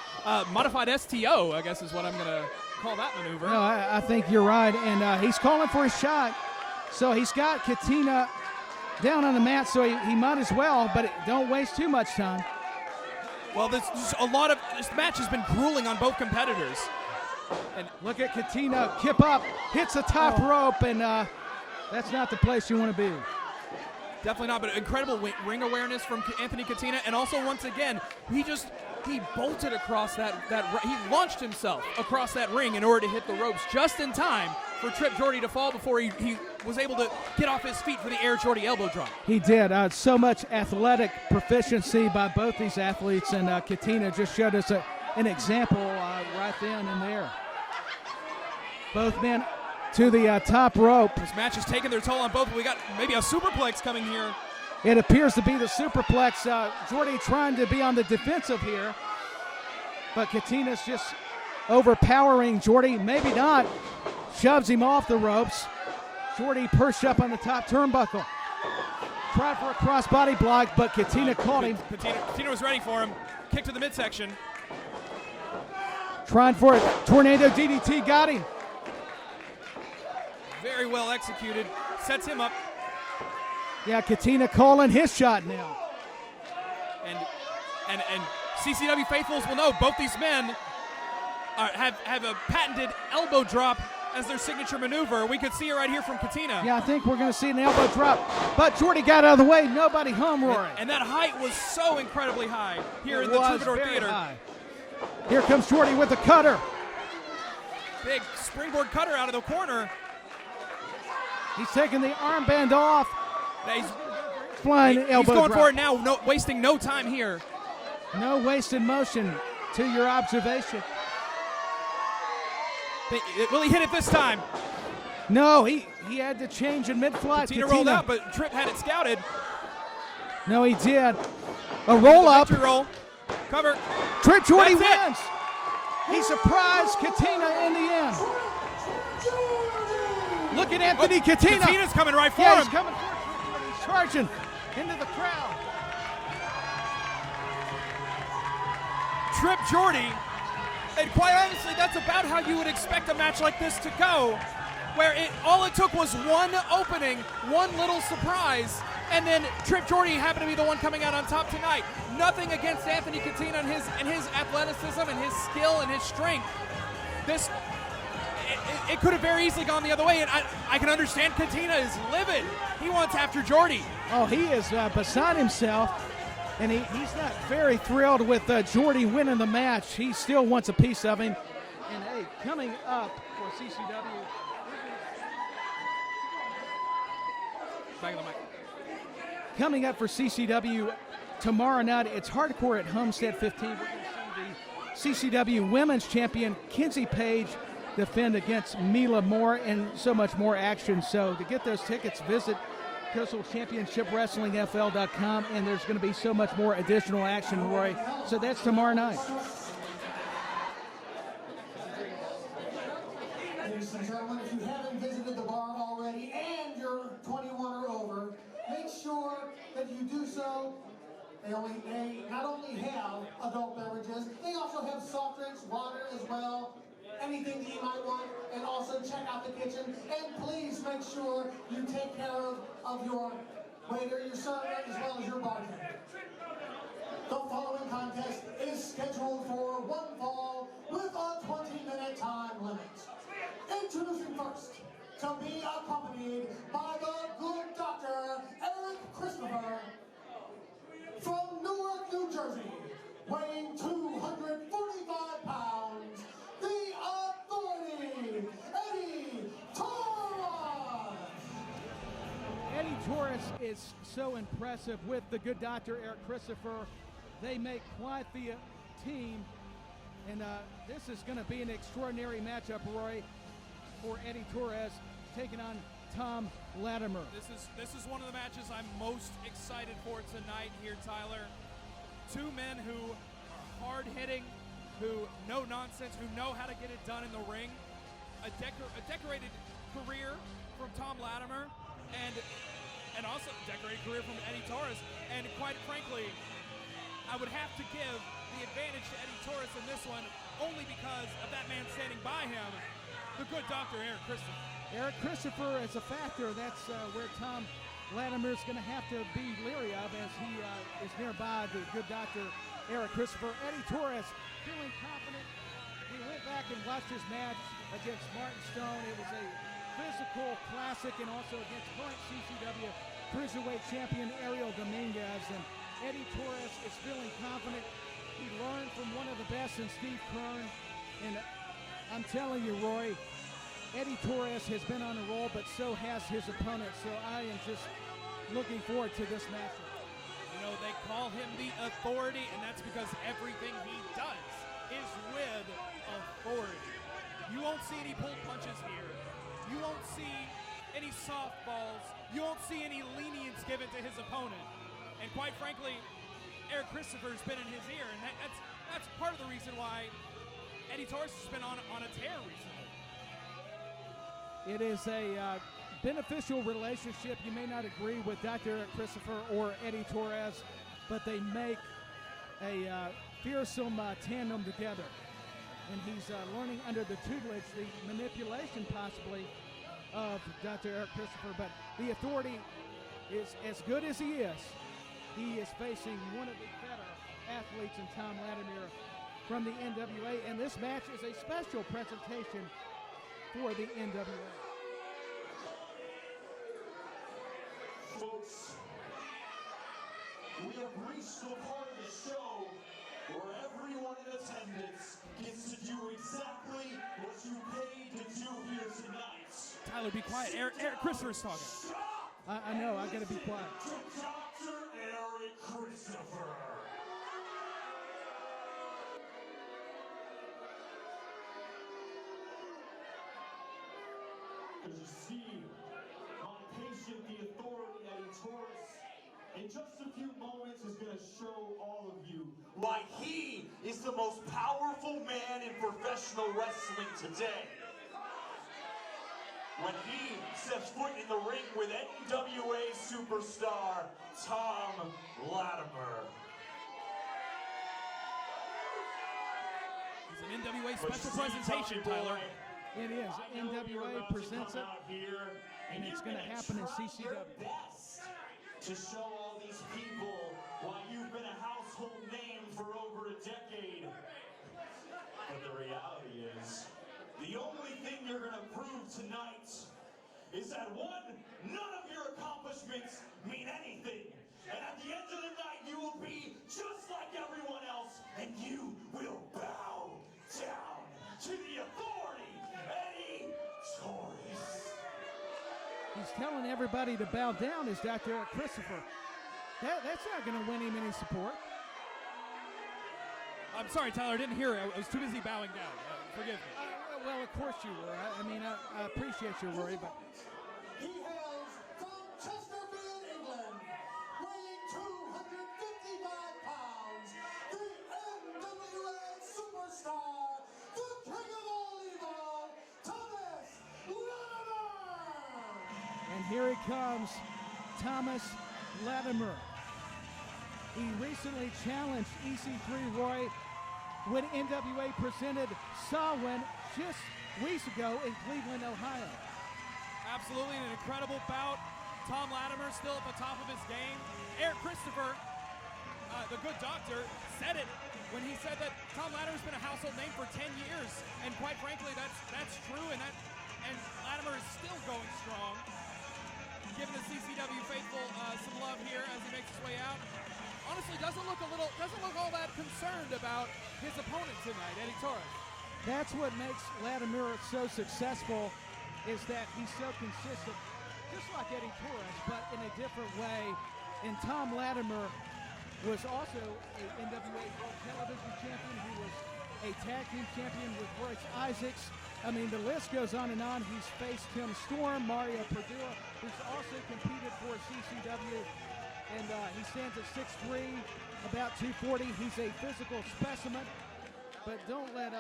[SPEAKER 3] modified STO, I guess is what I'm going to call that maneuver.
[SPEAKER 1] No, I think you're right, and he's calling for a shot. So he's got Catina down on the mat, so he might as well, but don't waste too much time.
[SPEAKER 3] Well, this match has been grueling on both competitors.
[SPEAKER 1] And look at Catina, kip up, hits the top rope, and that's not the place you want to be.
[SPEAKER 3] Definitely not, but incredible ring awareness from Anthony Catina, and also once again, he bolted across that he launched himself across that ring in order to hit the ropes just in time for Trip Jordy to fall before he was able to get off his feet for the Air Jordy elbow drop.
[SPEAKER 1] He did. So much athletic proficiency by both these athletes, and Catina just showed us an example right then and there. Both men to the top rope.
[SPEAKER 3] This match has taken their toll on both. We got maybe a superplex coming here.
[SPEAKER 1] It appears to be the superplex. Jordy trying to be on the defensive here, but Catina's just overpowering Jordy. Maybe not. Shoves him off the ropes. Jordy perched up on the top turnbuckle. Tried for a crossbody block, but Catina caught him.
[SPEAKER 3] Catina was ready for him. Kick to the midsection.
[SPEAKER 1] Trying for it. Tornado DDT got him.
[SPEAKER 3] Very well executed. Sets him up.
[SPEAKER 1] Yeah, Catina calling his shot now.
[SPEAKER 3] And CCW faithfuls will know both these men have a patented elbow drop as their signature maneuver. We could see it right here from Catina.
[SPEAKER 1] Yeah, I think we're going to see an elbow drop. But Jordy got out of the way. Nobody home roaring.
[SPEAKER 3] And that height was so incredibly high here in the Troubadour Theater.
[SPEAKER 1] High. Here comes Jordy with the cutter.
[SPEAKER 3] Big springboard cutter out of the corner.
[SPEAKER 1] He's taking the armband off.
[SPEAKER 3] He's
[SPEAKER 1] flying elbow
[SPEAKER 3] going
[SPEAKER 1] drop.
[SPEAKER 3] for it now, wasting no time here.
[SPEAKER 1] No wasted motion to your observation.
[SPEAKER 3] Will he hit it this time?
[SPEAKER 1] No, he had to change in mid-flight.
[SPEAKER 3] Catina rolled out, but Trip had it scouted.
[SPEAKER 1] No, he did. A roll-up.
[SPEAKER 3] Roll. Cover.
[SPEAKER 1] Trip Jordy wins. He surprised Catina in the end. Look at Anthony Catina.
[SPEAKER 3] Catina's coming right for
[SPEAKER 1] him.
[SPEAKER 3] He's
[SPEAKER 1] coming for him. He's charging into the crowd.
[SPEAKER 3] Trip Jordy, and quite honestly, that's about how you would expect a match like this to go, where all it took was one opening, one little surprise, and then Trip Jordy happened to be the one coming out on top tonight. Nothing against Anthony Catina and his athleticism and his skill and his strength. It could have very easily gone the other way, and I can understand Catina is livid. He wants after Jordy.
[SPEAKER 1] Oh, he is beside himself, and he's not very thrilled with Jordy winning the match. He still wants a piece of him. And hey, coming up for CCW.
[SPEAKER 3] Back of the mic.
[SPEAKER 1] Coming up for CCW tomorrow night, it's Hardcore at Homestead 15. We're going to see the CCW Women's Champion Kenzie Paige defend against Mila Moore, and so much more action. So to get those tickets, visit CoastalChampionshipWrestlingFL.com, and there's going to be so much more additional action, Roy. So that's tomorrow night.
[SPEAKER 2] Ladies and gentlemen, if you haven't visited the bar already and you're 21 or over, make sure that you do so. They not only have adult beverages, they also have soft drinks, water as well. Anything that you might want, and also check out the kitchen. And please make sure you take care of your Waiter, your server, as well as your bartender. The following contest is scheduled for one fall with a 20-minute time limit. Introducing first, to be accompanied by the good Dr. Eric Christopher from Newark, New Jersey, weighing 245 pounds, the Authority, Eddie Torres!
[SPEAKER 1] Eddie Torres is so impressive with the good Dr. Eric Christopher. They make quite the team, and this is going to be an extraordinary matchup, Roy, for Eddie Torres taking on Thom Latimer.
[SPEAKER 3] This is one of the matches I'm most excited for tonight here, Tyler. Two men who are hard-hitting, who know nonsense, who know how to get it done in the ring. A decorated career from Thom Latimer, and also a decorated career from Eddie Torres. And quite frankly, I would have to give the advantage to Eddie Torres in this one, only because of that man standing by him, the good Dr. Eric Christopher.
[SPEAKER 1] Eric Christopher is a factor. That's where Thom Latimer is going to have to be leery of, as he is nearby the good Dr. Eric Christopher. Eddie Torres feeling confident. We went back and watched his match against Martin Stone. It was a physical classic, and also against current CCW Cruiserweight champion Ariel Dominguez. And Eddie Torres is feeling confident. He learned from one of the best in Steve Kern. And I'm telling you, Roy, Eddie Torres has been on a roll, but so has his opponent. So I am just looking forward to this matchup.
[SPEAKER 3] You know, they call him the Authority, and that's because everything he does is with authority. You won't see any pull punches here. You won't see any softballs. You won't see any lenience given to his opponent. And quite frankly, Eric Christopher's been in his ear, and that's part of the reason why Eddie Torres has been on a tear recently.
[SPEAKER 1] It is a beneficial relationship. You may not agree with Dr. Eric Christopher or Eddie Torres, but they make a fearsome tandem together. And he's learning under the tutelage, the manipulation possibly of Dr. Eric Christopher. But the Authority is as good as he is facing one of the better athletes in Thom Latimer from the NWA. And this match is a special presentation for the NWA.
[SPEAKER 4] Folks, we have reached the part of the show where everyone in attendance gets to do exactly what you paid to do here tonight.
[SPEAKER 3] Tyler, be quiet. Eric Christopher's talking.
[SPEAKER 4] Stop!
[SPEAKER 1] I know, I gotta be quiet.
[SPEAKER 4] To Dr. Eric Christopher. As you see, my patient, the Authority, Eddie Torres, in just a few moments is going to show all of you why he is the most powerful man in professional wrestling today. When he steps foot in the ring with NWA superstar Thom Latimer.
[SPEAKER 3] It's an NWA special presentation, Tyler.
[SPEAKER 1] It is. NWA presents it, and it's going to happen in CCW.
[SPEAKER 4] To show all these people why you've been a household name for over a decade. But the reality is, the only thing you're going to prove tonight is that one, none of your accomplishments mean anything. And at the end of the night, you will be just like everyone else, and you will bow down to the Authority, Eddie Torres.
[SPEAKER 1] He's telling everybody to bow down, is Dr. Eric Christopher. That's not going to win him any support.
[SPEAKER 3] I'm sorry, Tyler, I didn't hear it. I was too busy bowing down. Forgive me.
[SPEAKER 1] Well, of course you were. I appreciate your worry, but
[SPEAKER 2] He hails from Chesterfield, England, weighing 255 pounds, the NWA superstar, the king of all evil, Thomas Latimer!
[SPEAKER 1] and here he comes, Thomas Latimer. He recently challenged EC3 Roy when NWA presented Samhain just weeks ago in Cleveland, Ohio.
[SPEAKER 3] Absolutely an incredible bout. Thom Latimer still at the top of his game. Eric Christopher, the good doctor, said it when he said that Thom Latimer's been a household name for 10 years, and quite frankly, that's true, and Latimer is still going strong. Giving the CCW faithful some love here as he makes his way out. Honestly, doesn't look all that concerned about his opponent tonight, Eddie Torres.
[SPEAKER 1] That's what makes Latimer so successful, is that he's so consistent, just like Eddie Torres, but in a different way. And Thom Latimer was also an NWA World Television Champion. He was a tag team champion with Royce Isaacs. I mean, the list goes on and on. He's faced Tim Storm, Mario Perdua, who's also competed for CCW, and he stands at 6'3", about 240. He's a physical specimen, but don't let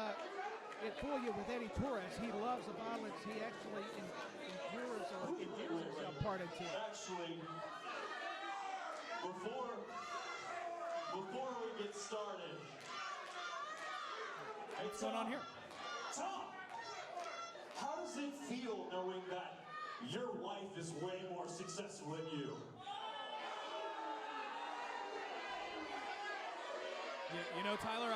[SPEAKER 1] it fool you with Eddie Torres. He loves the violence. He actually endears himself part into it.
[SPEAKER 4] Actually, before we get started,
[SPEAKER 3] What's going on here?
[SPEAKER 4] Thom, how does it feel knowing that your wife is way more successful than you?
[SPEAKER 3] You know, Tyler,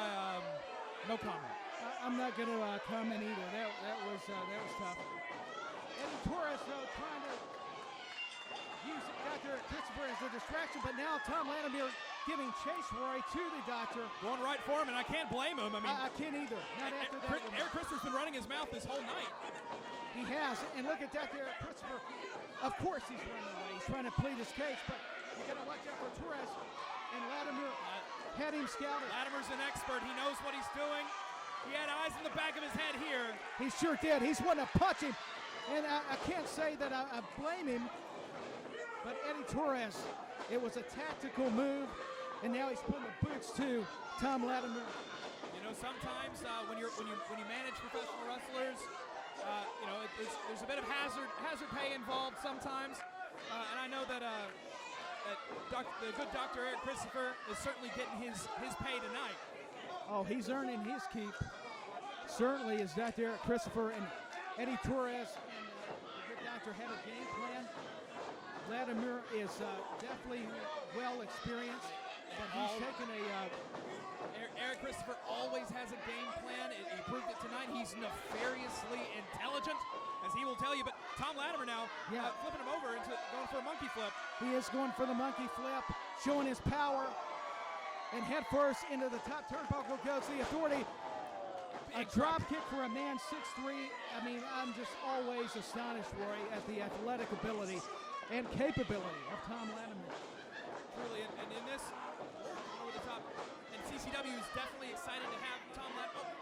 [SPEAKER 3] no comment.
[SPEAKER 1] I'm not going to comment either. That was tough. Eddie Torres, though, trying to use Dr. Christopher as a distraction, but now Thom Latimer giving chase, Roy, to the doctor.
[SPEAKER 3] Going right for him, and I can't blame him. I mean,
[SPEAKER 1] I can't either. Not after that.
[SPEAKER 3] Eric Christopher's been running his mouth this whole night.
[SPEAKER 1] He has, and look at Dr. Christopher. Of course he's running away. He's trying to plead his case, but you got to watch out for Torres. And Latimer had him scouted.
[SPEAKER 3] Latimer's an expert. He knows what he's doing. He had eyes in the back of his head here.
[SPEAKER 1] He sure did. He's wanting to punch him. And I can't say that I blame him, but Eddie Torres, it was a tactical move, and now he's putting the boots to Thom Latimer.
[SPEAKER 3] You know, sometimes when you manage professional wrestlers, you know, there's a bit of hazard pay involved sometimes, and I know that the good Dr. Eric Christopher is certainly getting his pay tonight.
[SPEAKER 1] Oh, he's earning his keep. Certainly is Dr. Eric Christopher, and Eddie Torres and the good doctor had a game plan. Latimer is definitely well experienced, but he's taken
[SPEAKER 3] Eric Christopher always has a game plan. He proved it tonight. He's nefariously intelligent, as he will tell you. But Thom Latimer now flipping him over into going for a monkey flip.
[SPEAKER 1] He is going for the monkey flip, showing his power. And head first into the top turnbuckle goes the Authority. A drop kick for a man 6'3". I mean, I'm just always astonished, Roy, at the athletic ability and capability of Thom Latimer.
[SPEAKER 3] Truly, and in this, over the top, and CCW is definitely excited to have Thom Latimer.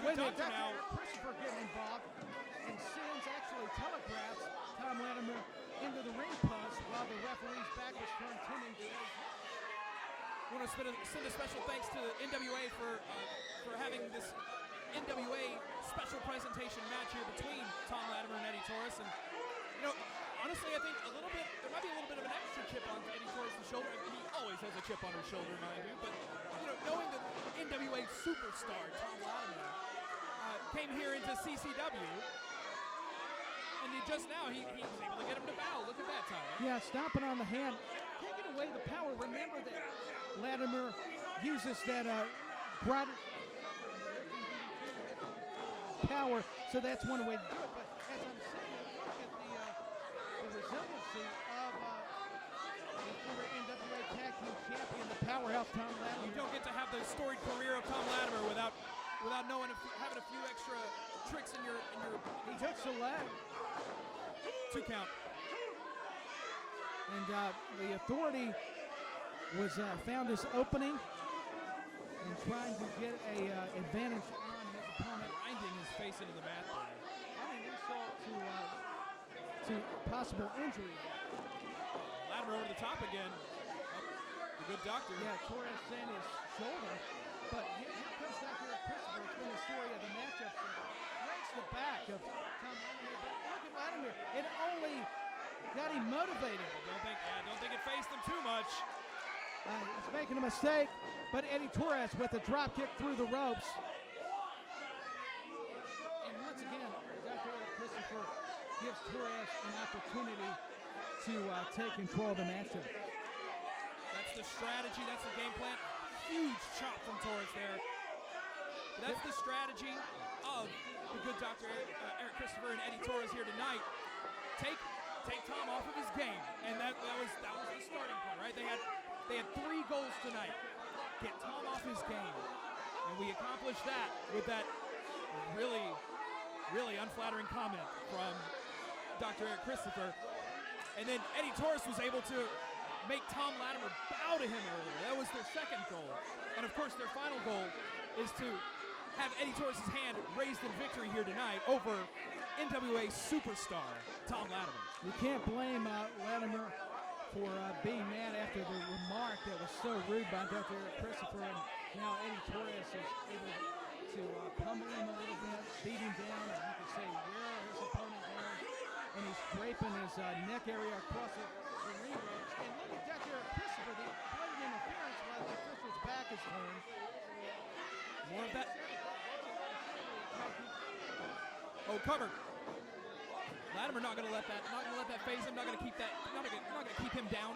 [SPEAKER 1] Wait a minute, Dr. Christopher getting involved and actually telegraphs Thom Latimer into the ring post while the referee's back was turned 10 inches.
[SPEAKER 3] I want to send a special thanks to NWA for having this NWA special presentation match here between Thom Latimer and Eddie Torres. And, you know, honestly, I think there might be a little bit of an extra chip on Eddie Torres' shoulder. I mean, he always has a chip on his shoulder, mind you. But, you know, knowing that NWA superstar Thom Latimer came here into CCW, and just now he was able to get him to bow. Look at that, Tyler.
[SPEAKER 1] Yeah, stomping on the hand, taking away the power. Remember that Latimer uses that broad power, so that's one way to do it. But as I'm saying, look at the resiliency of the former NWA Tag Team Champion, the powerhouse Thom Latimer.
[SPEAKER 3] You don't get to have the storied career of Thom Latimer without knowing having a few extra tricks in your.
[SPEAKER 1] He hooks the leg.
[SPEAKER 3] 2 count.
[SPEAKER 1] And the Authority was found this opening and trying to get a advantage on his opponent.
[SPEAKER 3] Grinding his face into the mat.
[SPEAKER 1] Adding insult to possible injury.
[SPEAKER 3] Latimer over the top again. Oh, the good doctor.
[SPEAKER 1] Yeah, Torres in his shoulder. But here comes Dr. Christopher. It's been the story of the matchup. Breaks the back of Thom Latimer. But look at Latimer. It only got him motivated.
[SPEAKER 3] Don't think it faced him too much.
[SPEAKER 1] He's making a mistake, but Eddie Torres with a drop kick through the ropes. And once again, Dr. Christopher gives Torres an opportunity to take control of the matchup.
[SPEAKER 3] That's the strategy. That's the game plan. Huge chop from Torres there. That's the strategy of the good Dr. Eric Christopher and Eddie Torres here tonight. Take Thom off of his game, and that was the starting point, right? They had 3 goals tonight. Get Thom off his game, and we accomplished that with that really, really unflattering comment from Dr. Eric Christopher. And then Eddie Torres was able to make Thom Latimer bow to him earlier. That was their second goal. And of course, their final goal is to have Eddie Torres' hand raised in victory here tonight over NWA superstar Thom Latimer.
[SPEAKER 1] You can't blame Latimer for being mad after the remark that was so rude by Dr. Eric Christopher, and now Eddie Torres is able to pummel him a little bit, beat him down, and you can say wear his opponent down, and he's scraping his neck area across the ring ropes. And look at Dr. Eric Christopher, the blatant interference while the official's back is turned.
[SPEAKER 3] More of that. Oh, covered. Latimer not going to let that phase him. Not going to keep keep him down.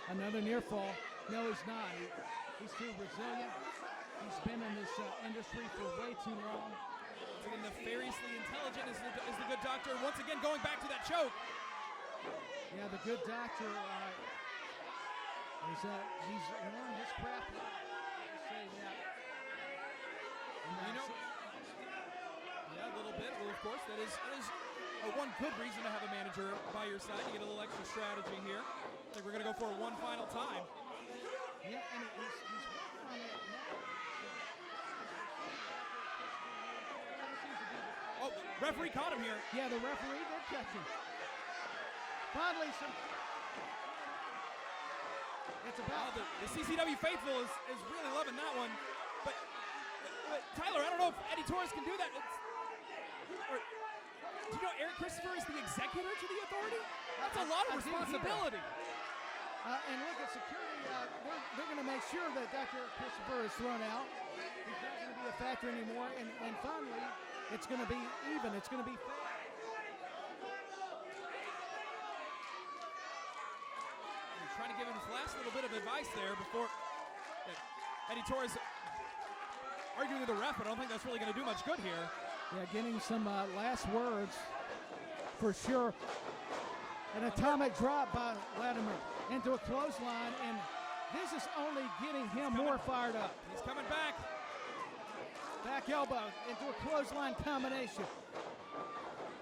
[SPEAKER 1] Another near fall. No, he's not. He's too resilient. He's been in this industry for way too long.
[SPEAKER 3] Once again, nefariously intelligent is the good doctor. Once again, going back to that choke.
[SPEAKER 1] Yeah, the good doctor he's learned his craft. I'll say that.
[SPEAKER 3] Yeah, a little bit. Well, of course, that is one good reason to have a manager by your side. You get a little extra strategy here. I think we're going to go for it one final time.
[SPEAKER 1] Yeah, and he's working on it now.
[SPEAKER 3] Oh, referee caught him here.
[SPEAKER 1] Yeah, the referee did catch him. Finally, it's about
[SPEAKER 3] the CCW faithful is really loving that one. But Tyler, I don't know if Eddie Torres can do that. Do you know Eric Christopher is the executor to the authority? That's a lot of responsibility.
[SPEAKER 1] And look at security. They're going to make sure that Dr. Eric Christopher is thrown out. He's not going to be a factor anymore. And finally, it's going to be even. It's going to be fair.
[SPEAKER 3] He's trying to give him his last little bit of advice there before Eddie Torres arguing with the ref, but I don't think that's really going to do much good here.
[SPEAKER 1] Yeah, getting some last words for sure. An atomic drop by Latimer into a clothesline, and this is only getting him more fired up.
[SPEAKER 3] He's coming back.
[SPEAKER 1] Back elbow into a clothesline combination.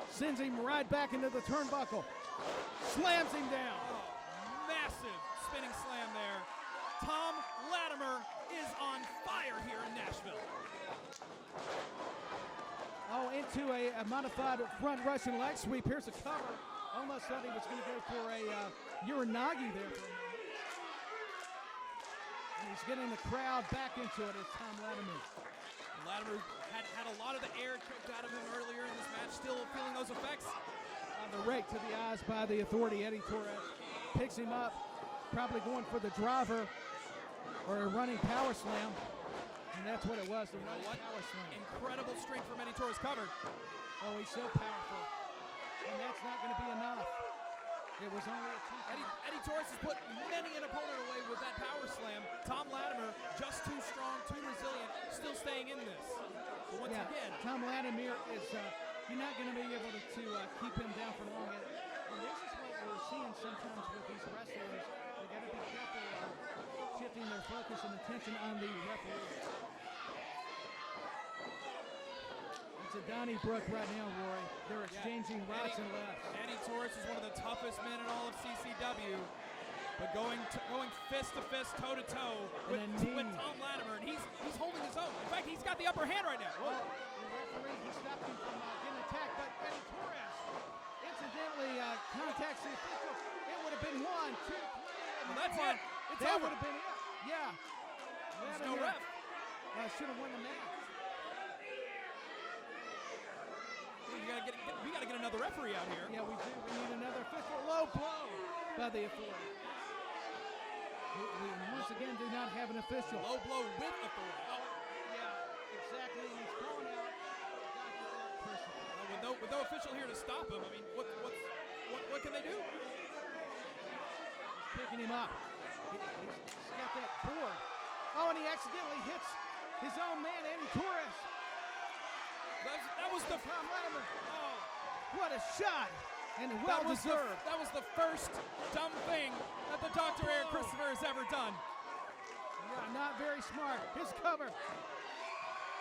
[SPEAKER 1] Sends him right back into the turnbuckle. Slams him down.
[SPEAKER 3] Oh, massive spinning slam there. Thom Latimer is on fire here in Nashville.
[SPEAKER 1] Oh, into a modified front Russian leg sweep. Here's a cover. Almost thought he was going to go for a Uranagi there. And he's getting the crowd back into it as Thom Latimer.
[SPEAKER 3] Latimer had a lot of the air choked out of him earlier in this match, still feeling those effects.
[SPEAKER 1] The rake to the eyes by the authority. Eddie Torres picks him up, probably going for the driver or a running power slam. And that's what it was, the running power slam.
[SPEAKER 3] Incredible strength from Eddie Torres covered.
[SPEAKER 1] Oh, he's so powerful. And that's not going to be enough. It was only a two.
[SPEAKER 3] Eddie Torres has put many an opponent away with that power slam. Thom Latimer, just too strong, too resilient, still staying in this. But once again,
[SPEAKER 1] Thom Latimer is, you're not going to be able to keep him down for long. And this is what we're seeing sometimes with these wrestlers. They got to be careful shifting their focus and attention on the referee. It's a Donnybrook right now, Roy. They're exchanging rights and lefts.
[SPEAKER 3] Eddie Torres is one of the toughest men in all of CCW, but going fist to fist, toe to toe with Thom Latimer, and he's holding his own. In fact, he's got the upper hand right now.
[SPEAKER 1] Well, the referee, he stopped him from getting attacked, but Eddie Torres incidentally contacts the official. It would have been 1, 2, 3, and
[SPEAKER 3] well, that's
[SPEAKER 1] it.
[SPEAKER 3] It's
[SPEAKER 1] that
[SPEAKER 3] over.
[SPEAKER 1] would have been it. Yeah.
[SPEAKER 3] There's no ref.
[SPEAKER 1] Should have won the match.
[SPEAKER 3] We gotta get another referee out here.
[SPEAKER 1] Yeah, we do. We need another official. Low blow by the authority. We once again do not have an official.
[SPEAKER 3] Low blow with authority. Oh.
[SPEAKER 1] Yeah, exactly. And he's calling out.
[SPEAKER 3] With no official here to stop him, I mean, what can they do?
[SPEAKER 1] picking him up. He's got that board. Oh, and he accidentally hits his own man, Eddie Torres.
[SPEAKER 3] That was the
[SPEAKER 1] Thom Latimer. Oh, what a shot. And well deserved.
[SPEAKER 3] That was the first dumb thing that the Dr. Eric Christopher has ever done.
[SPEAKER 1] Yeah, not very smart. His cover.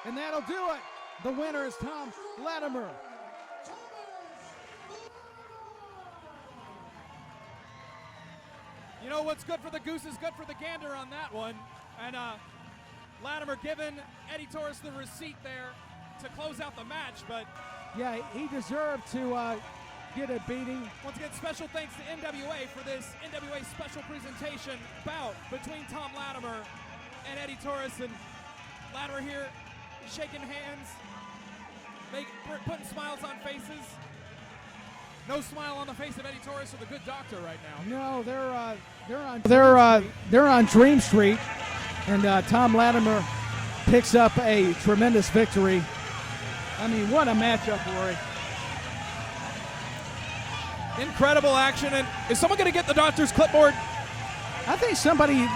[SPEAKER 1] And that'll do it. The winner is Thom Latimer.
[SPEAKER 3] You know what's good for the goose is good for the gander on that one. And Latimer giving Eddie Torres the receipt there to close out the match, but
[SPEAKER 1] yeah, he deserved to get a beating.
[SPEAKER 3] Once again, special thanks to NWA for this NWA special presentation bout between Thom Latimer and Eddie Torres. And Latimer here shaking hands, putting smiles on faces. No smile on the face of Eddie Torres or the good doctor right now.
[SPEAKER 1] No, they're on Dream Street, and Thom Latimer picks up a tremendous victory. I mean, what a matchup, Rory.
[SPEAKER 3] Incredible action. And is someone going to get the doctor's clipboard?
[SPEAKER 1] I think somebody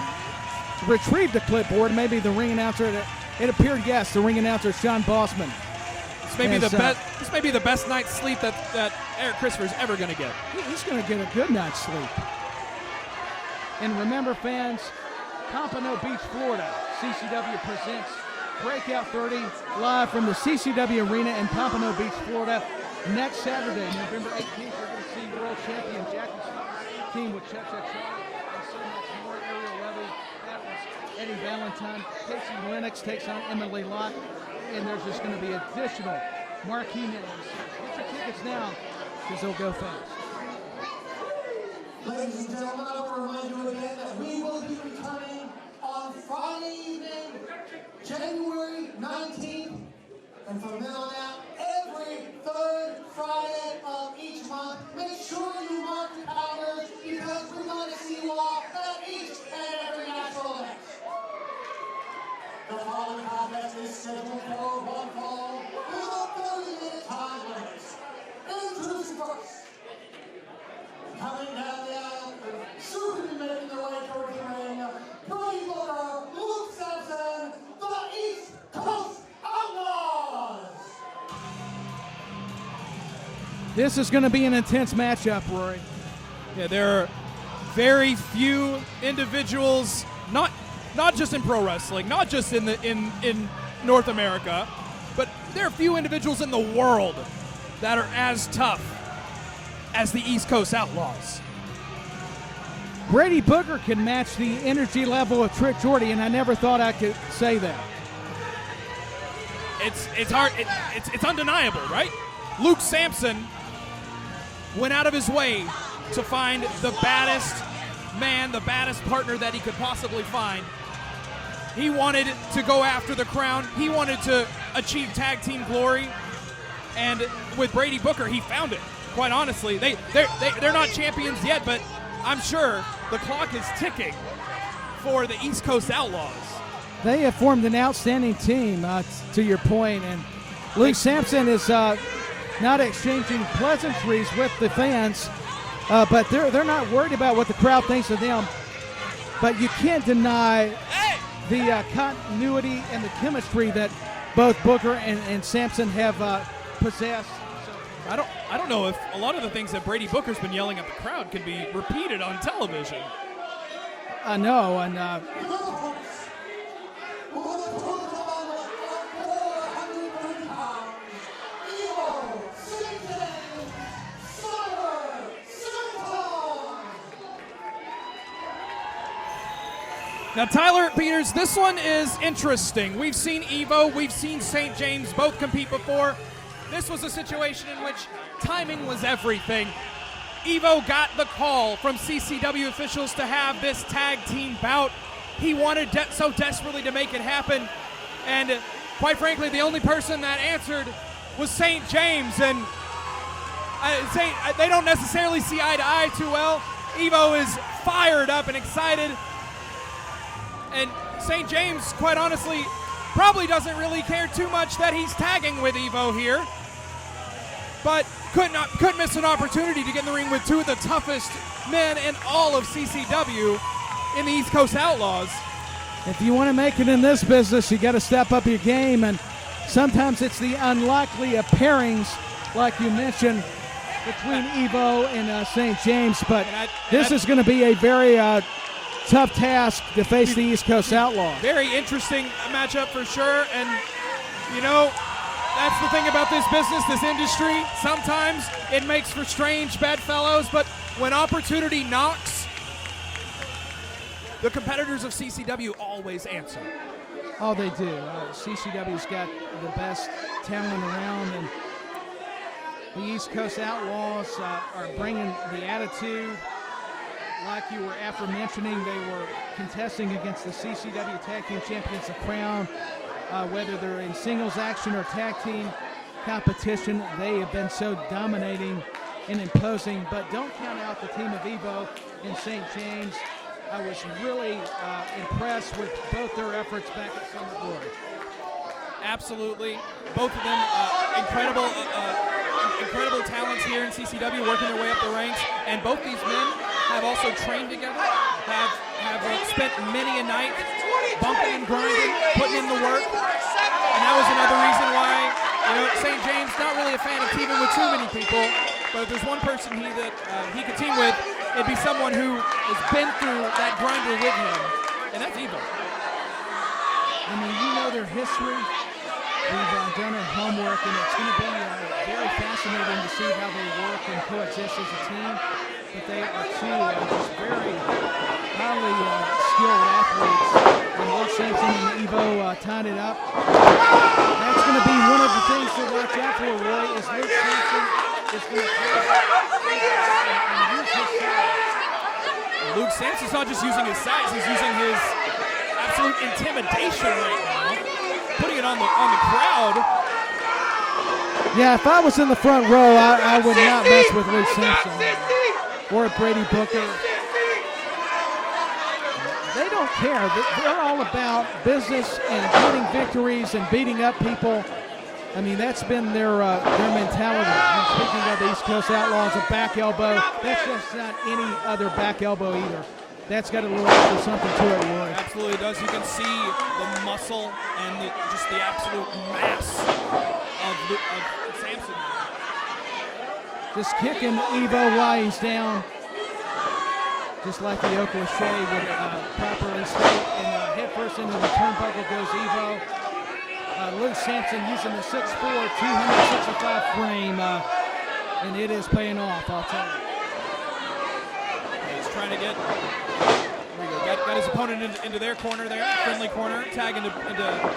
[SPEAKER 1] retrieved the clipboard. Maybe the ring announcer. It appeared, yes, the ring announcer, Sean Bossman.
[SPEAKER 3] This may be the best night's sleep that Eric Christopher's ever going to get.
[SPEAKER 1] He's going to get a good night's sleep. And remember, fans, Pompano Beach, Florida, CCW presents Breakout 30 live from the CCW Arena in Pompano Beach, Florida. Next Saturday, November 18th, we're going to see world champion Jackie Smith's team with Cha-Cha Charlie and so much more. Ariel Levy battles Eddie Valentine. Casey Lennox takes on Emily Locke. And there's just going to be additional marquee names. Get your tickets now, because they'll go fast.
[SPEAKER 2] Ladies and gentlemen, I want to remind you again that we will be returning on Friday evening, January 19th. And from then on out, every third Friday of each month, make sure you mark your calendars, because we're going to see you all at each and every national event. The following contest is scheduled for one fall with a 30-minute time limit. Introducing first, coming down the aisle, soon to be making their way toward the ring, Brady Booker, Luke Sampson, the East Coast Outlaws.
[SPEAKER 1] This is going to be an intense matchup, Rory.
[SPEAKER 3] Yeah, there are very few individuals, not just in pro wrestling, not just in North America, but there are few individuals in the world that are as tough as the East Coast Outlaws.
[SPEAKER 1] Brady Booker can match the energy level of Trick Jordy, and I never thought I could say that.
[SPEAKER 3] It's hard. It's undeniable, right? Luke Sampson went out of his way to find the baddest man, the baddest partner that he could possibly find. He wanted to go after the crown. He wanted to achieve tag team glory. And with Brady Booker, he found it. Quite honestly, they're not champions yet, but I'm sure the clock is ticking for the East Coast Outlaws.
[SPEAKER 1] They have formed an outstanding team, to your point, and Luke Sampson is not exchanging pleasantries with the fans, but they're not worried about what the crowd thinks of them. But you can't deny the continuity and the chemistry that both Booker and Sampson have possessed.
[SPEAKER 3] I don't know if a lot of the things that Brady Booker's been yelling at the crowd can be repeated on television.
[SPEAKER 1] I know, and
[SPEAKER 3] now, Tyler Peters, this one is interesting. We've seen Evo, we've seen St. James both compete before. This was a situation in which timing was everything. Evo got the call from CCW officials to have this tag team bout. He wanted so desperately to make it happen. And quite frankly, the only person that answered was St. James. And they don't necessarily see eye to eye too well. Evo is fired up and excited. And St. James, quite honestly, probably doesn't really care too much that he's tagging with Evo here. but couldn't miss an opportunity to get in the ring with two of the toughest men in all of CCW in the East Coast Outlaws.
[SPEAKER 1] If you want to make it in this business, you got to step up your game, and sometimes it's the unlikely of pairings, like you mentioned, between Evo and St. James. But this is going to be a very tough task to face the East Coast Outlaws.
[SPEAKER 3] Very interesting matchup for sure, and you know, that's the thing about this business, this industry. Sometimes it makes for strange bedfellows, but when opportunity knocks, the competitors of CCW always answer.
[SPEAKER 1] Oh, they do. CCW's got the best talent around, and the East Coast Outlaws are bringing the attitude. Like you were mentioning, they were contesting against the CCW Tag Team Champions of Crown. Whether they're in singles action or tag team competition, they have been so dominating and imposing. But don't count out the team of Evo and St. James. I was really impressed with both their efforts back at Summer Glory.
[SPEAKER 3] Absolutely. Both of them incredible talents here in CCW, working their way up the ranks. And both these men have also trained together, have spent many a night bumping and grinding, putting in the work. And that was another reason why, St. James not really a fan of teaming with too many people. But if there's one person he could team with, it'd be someone who has been through that grinder with him, and that's Evo.
[SPEAKER 1] I mean, you know their history. We've done our homework, and it's going to be very fascinating to see how they work and coexist as a team. But they are two just very highly skilled athletes. And Luke Sampson and Evo tied it up. That's going to be one of the things to watch out for, Roy, is Luke Sampson is going to and use his size.
[SPEAKER 3] Luke Sampson's not just using his size, he's using his absolute intimidation right now, putting it on the crowd.
[SPEAKER 1] Yeah, if I was in the front row, I would not mess with Luke Sampson or Brady Booker. They don't care. They're all about business and getting victories and beating up people. I mean, that's been their mentality. And speaking of the East Coast Outlaws, a back elbow, that's just not any other back elbow either. That's got a little extra something to it, Roy.
[SPEAKER 3] Absolutely does. You can see the muscle and just the absolute mass of Sampson.
[SPEAKER 1] Just kicking Evo while he's down. Just like the Oakland Shea would properly state. And head first into the turnbuckle goes Evo. Luke Sampson using the 6'4", 265 frame. And it is paying off, I'll tell you.
[SPEAKER 3] He's trying to get... There we go. Got his opponent into their corner there. Friendly corner. Tag into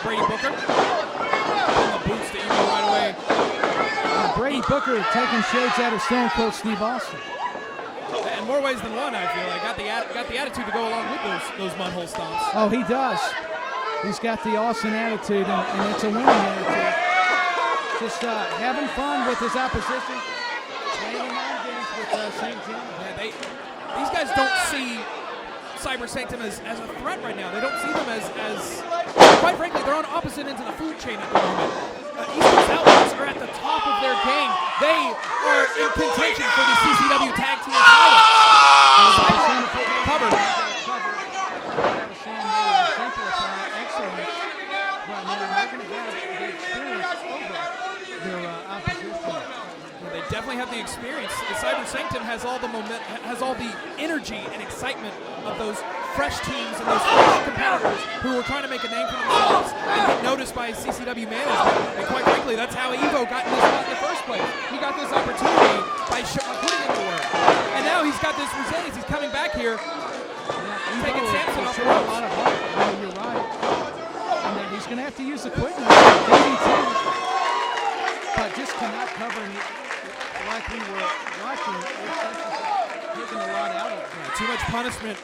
[SPEAKER 3] Brady Booker. And the boots to Evo right away.
[SPEAKER 1] Brady Booker taking shades out of Stone Cold Steve Austin.
[SPEAKER 3] In more ways than one, I feel like. Got the attitude to go along with those mudhole stomps.
[SPEAKER 1] Oh, he does. He's got the Austin attitude, and it's a winning attitude. Just having fun with his opposition, playing mind games with St. James.
[SPEAKER 3] Yeah, these guys don't see Cyber Sanctum as a threat right now. They don't see them as quite frankly, they're on opposite ends of the food chain at the moment. East Coast Outlaws are at the top of their game. They are in contention for the CCW Tag Team title. Covered. They definitely have the experience. Cyber Sanctum has all the has all the energy and excitement of those fresh teams and those fresh competitors who are trying to make a name for themselves and get noticed by CCW management. And quite frankly, that's how Evo got in this spot in the first place. He got this opportunity by putting in the work. And now he's got this resilience. He's coming back here, taking Sampson off the ropes.
[SPEAKER 1] You're right. And then he's going to have to use the quickness, DDT, but just cannot cover any. Like we were watching, taking a lot out of it.
[SPEAKER 3] Yeah, too much punishment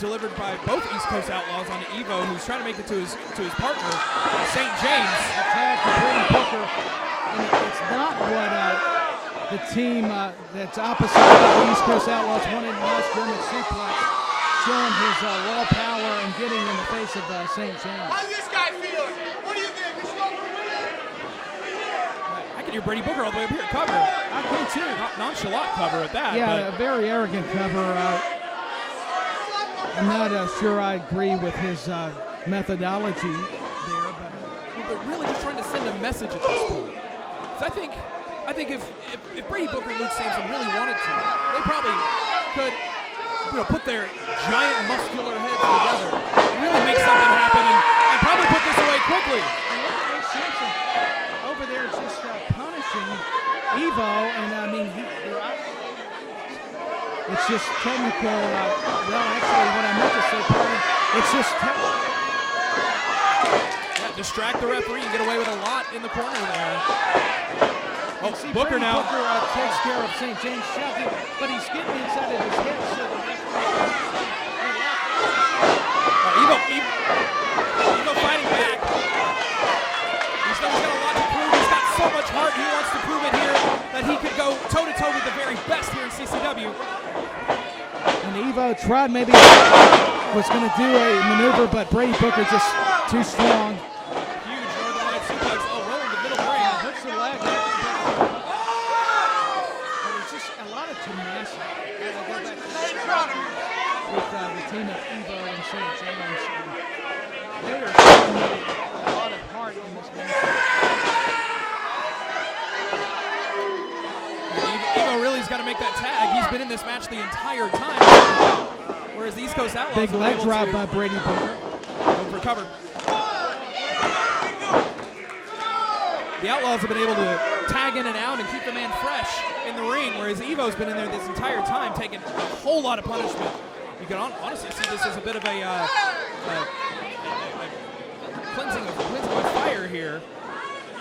[SPEAKER 3] delivered by both East Coast Outlaws on Evo, who's trying to make it to his partner, St. James.
[SPEAKER 1] Attack for Brady Booker, and it's not what the team that's opposite of the East Coast Outlaws wanted. Nice German suplex, showing his raw power and getting in the face of St. James.
[SPEAKER 5] How's this guy feeling? What do you think?
[SPEAKER 3] I can your Brady Booker all the way up here. Cover.
[SPEAKER 1] I can too.
[SPEAKER 3] Nonchalant cover at that.
[SPEAKER 1] Yeah, a very arrogant cover. I'm not sure I agree with his methodology there,
[SPEAKER 3] but really just trying to send a message at this point. So I think if Brady Booker and Luke Sampson really wanted to, they probably could, put their giant muscular heads together and really make something happen and probably put this away quickly.
[SPEAKER 1] And look at Luke Sampson over there just punishing Evo, and I mean, it's just technical. Well, actually, what I meant to say, Paul, it's just technical.
[SPEAKER 3] Yeah, distract the referee and get away with a lot in the corner there. Oh, Booker now.
[SPEAKER 1] Booker takes care of St. James Shelton, but he's getting inside of his head. So
[SPEAKER 3] Evo fighting back. He's got a lot to prove. He's got so much heart. He wants to prove it here that he could go toe-to-toe with the very best here in CCW.
[SPEAKER 1] And Evo tried maybe was going to do a maneuver, but Brady Booker just too strong.
[SPEAKER 3] Huge Northern Lights suplex. Oh, rolling the middle ring.
[SPEAKER 1] Hooks the leg. But it's just a lot of tenacity. With the team of Evo and St. James. They are showing a lot of heart in this match.
[SPEAKER 3] Evo really's got to make that tag. He's been in this match the entire time. Whereas the East Coast Outlaws
[SPEAKER 1] big leg drop by Brady Booker.
[SPEAKER 3] Go for cover. The Outlaws have been able to tag in and out and keep the man fresh in the ring, whereas Evo's been in there this entire time taking a whole lot of punishment. You can honestly see this as a bit of a cleansing of fire here,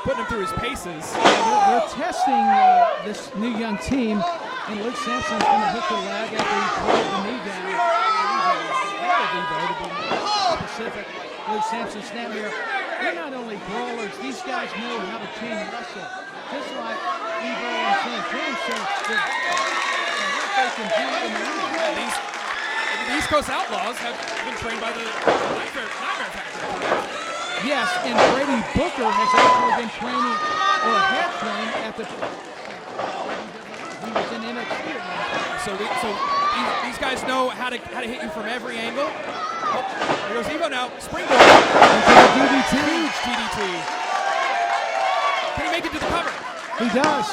[SPEAKER 3] putting him through his paces.
[SPEAKER 1] They're testing this new young team, and Luke Sampson's going to hook the leg after he pulled the knee down. Evo, to be more specific. Luke Sampson, Snapmare. They're not only brawlers, these guys know how to chain wrestle. Just like Evo and St. James, so what they can do in the ring.
[SPEAKER 3] The East Coast Outlaws have been trained by the Nightmare Factory.
[SPEAKER 1] Yes, and Brady Booker has actually been training, or had trained at the. He was in NXT.
[SPEAKER 3] So these guys know how to hit you from every angle. Oh, there goes Evo now. Springboard.
[SPEAKER 1] DDT.
[SPEAKER 3] Huge DDT. Can he make it to the cover?
[SPEAKER 1] He does.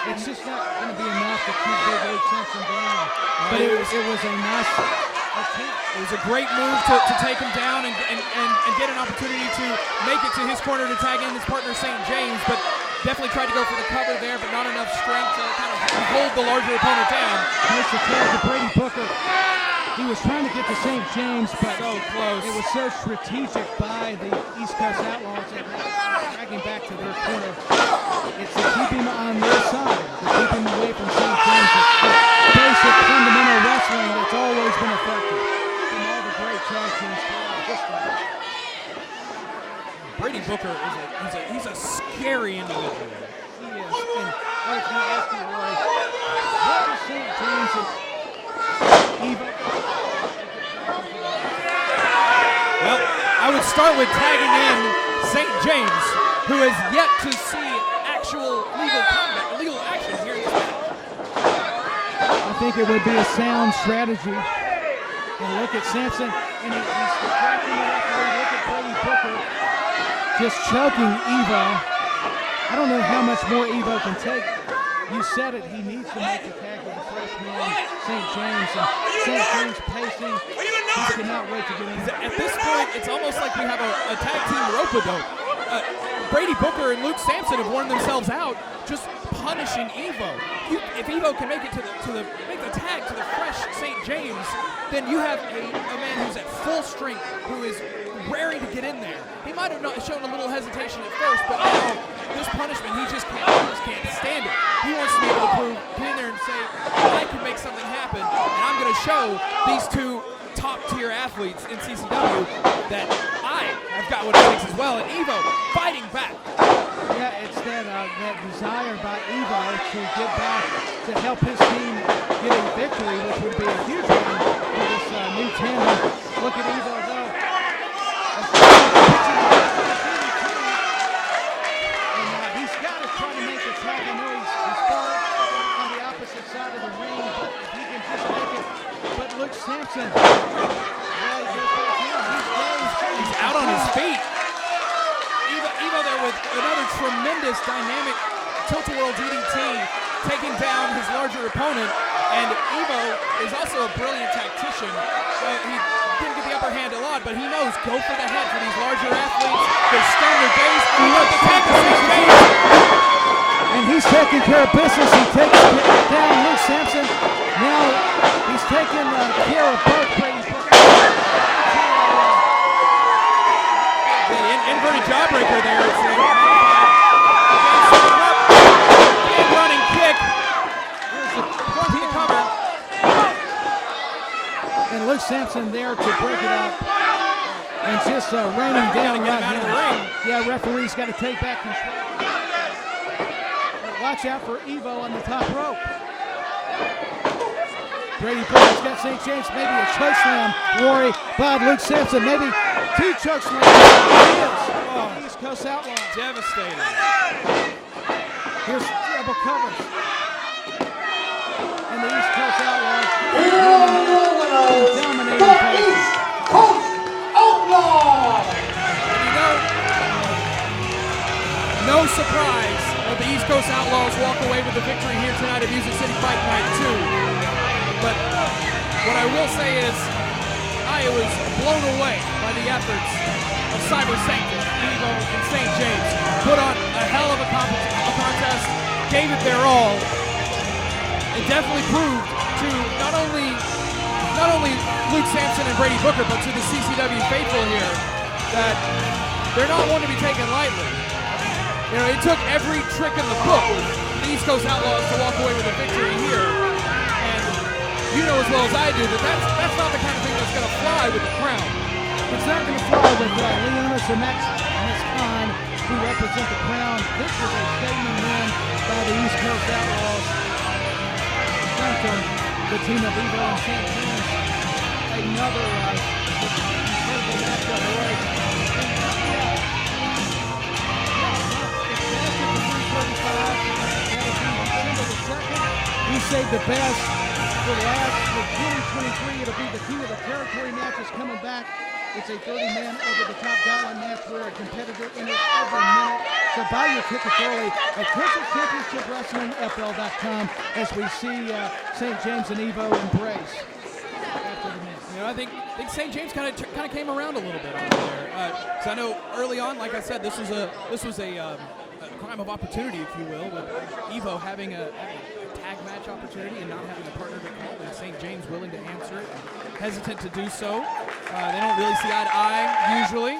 [SPEAKER 1] It's just not going to be enough to keep Big Luke Sampson down. But it was a nice attempt.
[SPEAKER 3] It was a great move to take him down and get an opportunity to make it to his corner to tag in his partner St. James, but definitely tried to go for the cover there, but not enough strength to kind of hold the larger opponent down.
[SPEAKER 1] Makes the tag to Brady Booker. He was trying to get to St. James, but
[SPEAKER 3] so close.
[SPEAKER 1] It was so strategic by the East Coast Outlaws that dragging back to their corner. It's to keep him on their side, to keep him away from St. James. It's basic fundamental wrestling that's always been effective from all the great tag teams throughout history.
[SPEAKER 3] Brady Booker he's a scary individual.
[SPEAKER 1] He is. And I was going to ask you, Roy, what was St. James and Evo?
[SPEAKER 3] Well, I would start with tagging in St. James, who has yet to see actual legal action here in this match.
[SPEAKER 1] I think it would be a sound strategy. And look at Sampson, and he's distracting the referee. Look at Brady Booker just choking Evo. I don't know how much more Evo can take. You said it, he needs to make the tag with the freshman, St. James. And St. James pacing. He cannot wait to get in.
[SPEAKER 3] At this point, it's almost like we have a tag team rope-a-dope. Brady Booker and Luke Sampson have worn themselves out just punishing Evo. If Evo can make it make the tag to the fresh St. James, then you have a man who's at full strength, who is raring to get in there. He might have not shown a little hesitation at first, but now this punishment, he just can't stand it. He wants to be able to get in there and say, I can make something happen, and I'm going to show these two top-tier athletes in CCW that I have got what it takes as well. And Evo fighting back.
[SPEAKER 1] Yeah, it's that desire by Evo to get back to help his team get a victory, which would be a huge one for this new tandem. Look at Evo though.
[SPEAKER 3] Evo there with another tremendous dynamic tilt-a-whirl DDT, taking down his larger opponent. And Evo is also a brilliant tactician. He didn't get the upper hand a lot, but he knows go for the head for these larger athletes. They stun their base. And look, the tag is
[SPEAKER 1] and he's taking care of business. He takes down Luke Sampson. Now he's taking care of both Brady Booker.
[SPEAKER 3] The inverted jawbreaker there. It's big running kick. Here's the cover.
[SPEAKER 1] And Luke Sampson there to break it up. And just raining down right now. Yeah, referee's got to take back control. Watch out for Evo on the top rope. Brady Booker's got St. James, maybe a choke slam. Rory, but Luke Sampson, maybe two choke slams. East Coast Outlaws.
[SPEAKER 3] Devastating.
[SPEAKER 1] Here's double covers. And the East Coast Outlaws dominating
[SPEAKER 2] the East Coast Outlaws.
[SPEAKER 3] No surprise that the East Coast Outlaws walk away with the victory here tonight at Music City Fight Night 2. But what I will say is I was blown away by the efforts of Cyber Sanctum, Evo, and St. James. Put on a hell of a contest, gave it their all, and definitely proved to not only Luke Sampson and Brady Booker, but to the CCW faithful here that they're not one to be taken lightly. You know, it took every trick in the book for the East Coast Outlaws to walk away with a victory here. And you know as well as I do that that's not the kind of thing that's going to fly with the crown.
[SPEAKER 1] It's not going to fly with Leonis and Max Khan, who represent the crown. This was a statement win by the East Coast Outlaws. Sanctum, the team of Evo and St. James. Another incredible matchup. We saved the best for last for 2023. It'll be the King of the Territory matches coming back. It's a 30-man over-the-top gauntlet match where a competitor enters every minute. So buy your tickets early at CampusChampionshipWrestlingFL.com as we see St. James and Evo embrace after the match.
[SPEAKER 3] You know, I think St. James kind of came around a little bit over there. So I know early on, like I said, this was a crime of opportunity, if you will, with Evo having a tag match opportunity and not having a partner to call, and St. James willing to answer it, hesitant to do so. They don't really see eye to eye usually,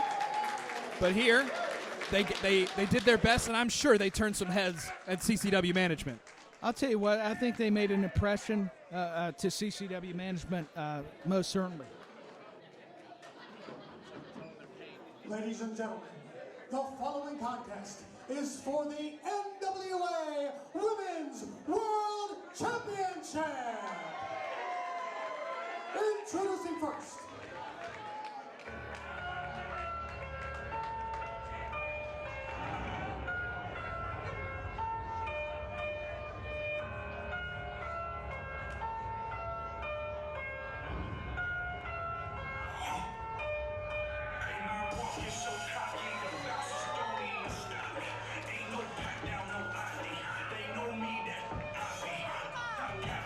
[SPEAKER 3] but here they did their best, and I'm sure they turned some heads at CCW management.
[SPEAKER 1] I'll tell you what, I think they made an impression to CCW management, most certainly.
[SPEAKER 2] Ladies and gentlemen, the following contest is for the NWA Women's World Championship. Introducing first,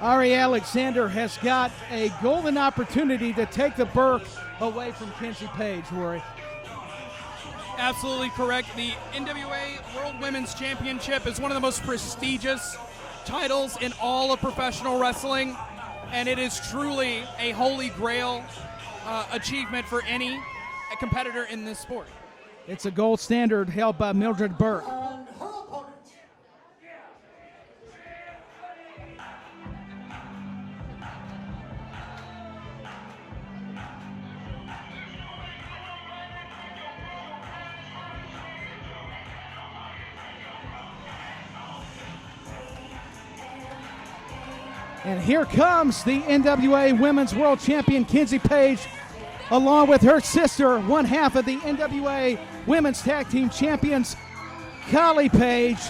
[SPEAKER 1] Ari Alexander has got a golden opportunity to take the Burke away from Kenzie Paige, Rory.
[SPEAKER 3] Absolutely correct. The NWA World Women's Championship is one of the most prestigious titles in all of professional wrestling, and it is truly a holy grail achievement for any competitor in this sport.
[SPEAKER 1] It's a gold standard held by Mildred Burke. And here comes the NWA Women's World Champion, Kenzie Paige, along with her sister, one half of the NWA Women's Tag Team Champions, Kylie Paige.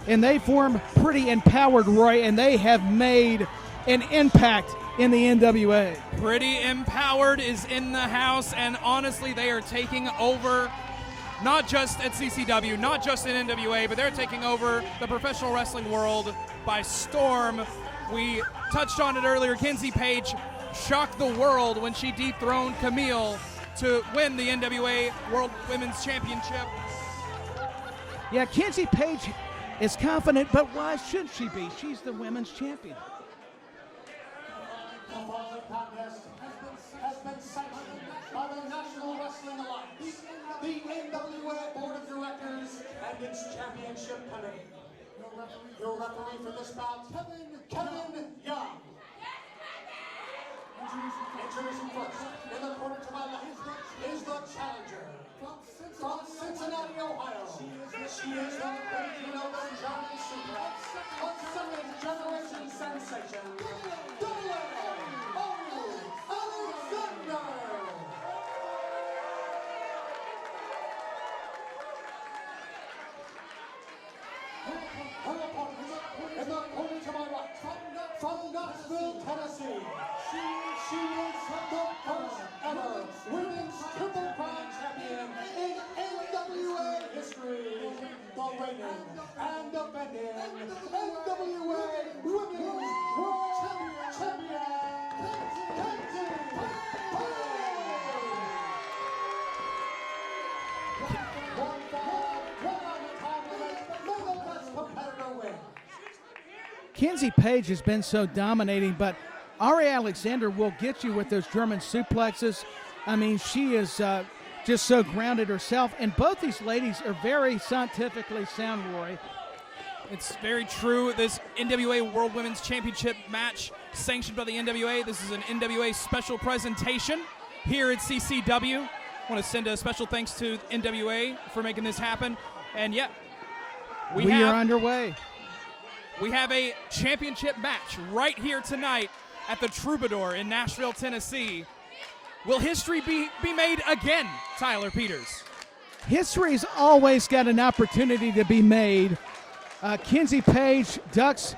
[SPEAKER 1] And they form Pretty Empowered, Roy, and they have made an impact in the NWA.
[SPEAKER 3] Pretty Empowered is in the house, and honestly, they are taking over not just at CCW, not just in NWA, but they're taking over the professional wrestling world by storm. We touched on it earlier. Kenzie Paige shocked the world when she dethroned Camille to win the NWA World Women's Championship.
[SPEAKER 1] Yeah, Kenzie Paige is confident, but why should she be? She's the women's champion.
[SPEAKER 2] The following contest has been sanctioned by the National Wrestling Alliance, the NWA Board of Directors, and its championship committee. Your referee for this bout, Kevin Young. Introducing first, in the corner to my left, is the challenger. From Cincinnati, Ohio, she is the 32-year-old Johnny Super, a second-generation sensation, Alejandro. Her opponent, in the corner to my right, from Knoxville, Tennessee, she is the first ever women's Triple Crown champion in NWA history, the reigning and defending NWA Women's World Champion, Kenzie Paige. One fall, one on the time limit, may the best competitor win.
[SPEAKER 1] Kenzie Paige has been so dominating, but Ari Alexander will get you with those German suplexes. I mean, she is just so grounded herself, and both these ladies are very scientifically sound, Roy.
[SPEAKER 3] It's very true. This NWA World Women's Championship match sanctioned by the NWA. This is an NWA special presentation here at CCW. I want to send a special thanks to NWA for making this happen. And yeah,
[SPEAKER 1] we are underway.
[SPEAKER 3] We have a championship match right here tonight at the Troubadour in Nashville, Tennessee. Will history be made again, Tyler Peters?
[SPEAKER 1] History's always got an opportunity to be made. Kenzie Paige ducks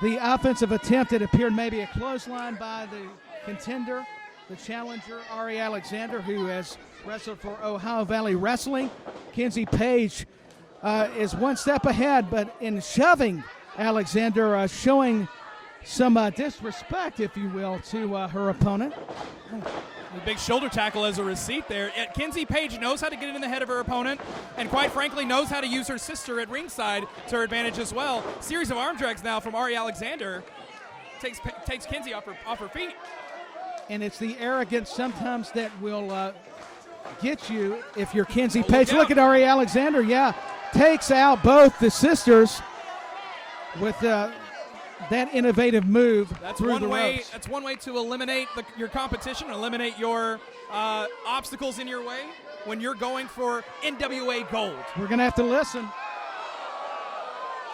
[SPEAKER 1] the offensive attempt that appeared maybe a clothesline by the contender, the challenger, Ari Alexander, who has wrestled for Ohio Valley Wrestling. Kenzie Paige is one step ahead, but in shoving Alexander, showing some disrespect, if you will, to her opponent.
[SPEAKER 3] The big shoulder tackle as a receipt there. Kenzie Paige knows how to get in the head of her opponent, and quite frankly knows how to use her sister at ringside to her advantage as well. Series of arm drags now from Ari Alexander takes Kenzie off her feet.
[SPEAKER 1] And it's the arrogance sometimes that will get you if you're Kenzie Paige. Look at Ari Alexander, takes out both the sisters with that innovative move.
[SPEAKER 3] That's
[SPEAKER 1] through
[SPEAKER 3] one
[SPEAKER 1] the
[SPEAKER 3] way.
[SPEAKER 1] ropes.
[SPEAKER 3] That's one way to eliminate your competition, eliminate your obstacles in your way when you're going for NWA gold.
[SPEAKER 1] We're gonna have to listen.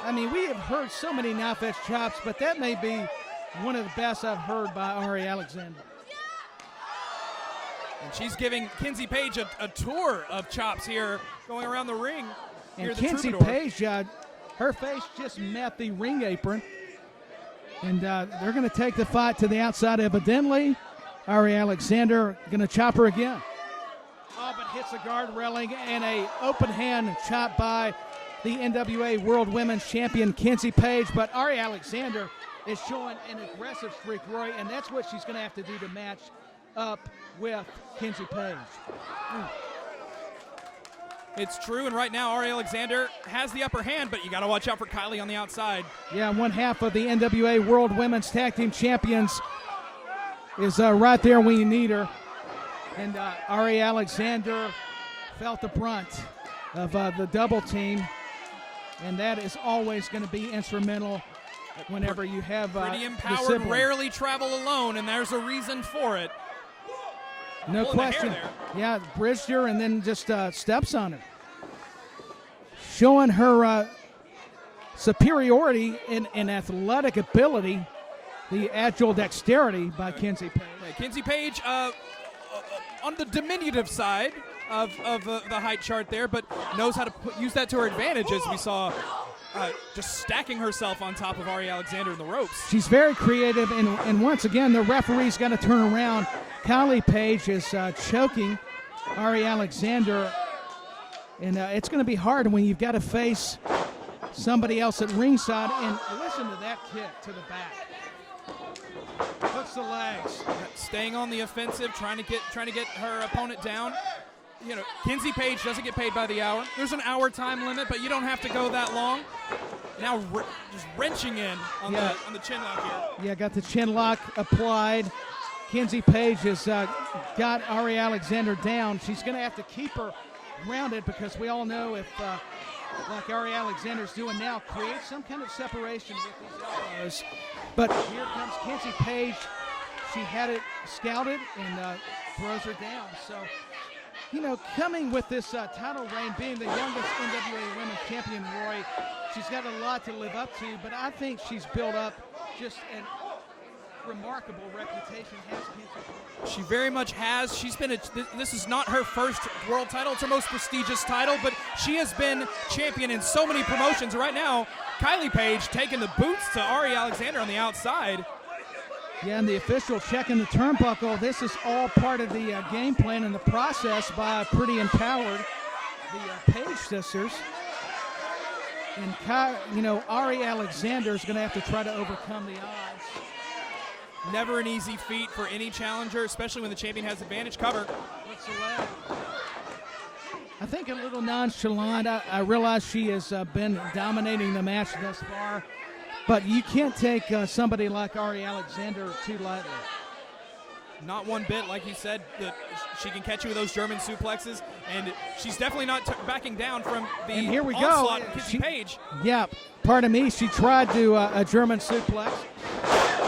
[SPEAKER 1] I mean, we have heard so many knife edge chops, but that may be one of the best I've heard by Ari Alexander.
[SPEAKER 3] And she's giving Kenzie Paige a tour of chops here, going around the ring.
[SPEAKER 1] And Kenzie Paige, her face just met the ring apron. And they're going to take the fight to the outside evidently. Ari Alexander going to chop her again. Oh, but hits the guard railing, and a open hand chop by the NWA World Women's Champion Kenzie Paige. But Ari Alexander is showing an aggressive streak, Roy, and that's what she's going to have to do to match up with Kenzie Paige.
[SPEAKER 3] It's true, and right now Ari Alexander has the upper hand, but you got to watch out for Kylie on the outside.
[SPEAKER 1] Yeah, one half of the NWA World Women's Tag Team Champions is right there when you need her. And Ari Alexander felt the brunt of the double team, and that is always going to be instrumental whenever you have
[SPEAKER 3] pretty
[SPEAKER 1] the
[SPEAKER 3] empowered,
[SPEAKER 1] sibling.
[SPEAKER 3] rarely travel alone, and there's a reason for it.
[SPEAKER 1] No question.
[SPEAKER 3] There.
[SPEAKER 1] Yeah, bridged her and then just steps on her. Showing her superiority in athletic ability, the agile dexterity by Kenzie Paige.
[SPEAKER 3] Yeah, Kenzie Paige on the diminutive side of the height chart there, but knows how to use that to her advantage, as we saw just stacking herself on top of Ari Alexander in the ropes.
[SPEAKER 1] She's very creative, and once again, the referee's got to turn around. Kylie Paige is choking Ari Alexander And it's going to be hard when you've got to face somebody else at ringside. And listen to that kick to the back. Hooks the legs.
[SPEAKER 3] Staying on the offensive, trying to get her opponent down. You know, Kenzie Paige doesn't get paid by the hour. There's an hour time limit, but you don't have to go that long. Now just wrenching in on the chin lock here.
[SPEAKER 1] Yeah, got the chin lock applied. Kenzie Paige has got Ari Alexander down. She's going to have to keep her grounded because we all know if, like Ari Alexander's doing now, create some kind of separation with these elbows. But here comes Kenzie Paige. She had it scouted and throws her down. So, you know, coming with this title reign, being the youngest NWA Women's Champion, Roy, she's got a lot to live up to, but I think she's built up just an remarkable reputation. Has Kenzie?
[SPEAKER 3] She very much has. She's been this is not her first world title. It's her most prestigious title, but she has been champion in so many promotions. Right now, Kylie Paige taking the boots to Ari Alexander on the outside.
[SPEAKER 1] Yeah, and the official checking the turnbuckle. This is all part of the game plan and the process by Pretty Empowered, the Paige sisters. And, you know, Ari Alexander is going to have to try to overcome the odds.
[SPEAKER 3] Never an easy feat for any challenger, especially when the champion has advantage. Cover.
[SPEAKER 1] What's the leg? I think a little nonchalant. I realize she has been dominating the match thus far, but you can't take somebody like Ari Alexander too lightly.
[SPEAKER 3] Not one bit, like he said, she can catch you with those German suplexes, and she's definitely not backing down from the
[SPEAKER 1] and here we
[SPEAKER 3] onslaught
[SPEAKER 1] go.
[SPEAKER 3] of Kenzie Paige.
[SPEAKER 1] Yeah, pardon me, she tried to a German suplex.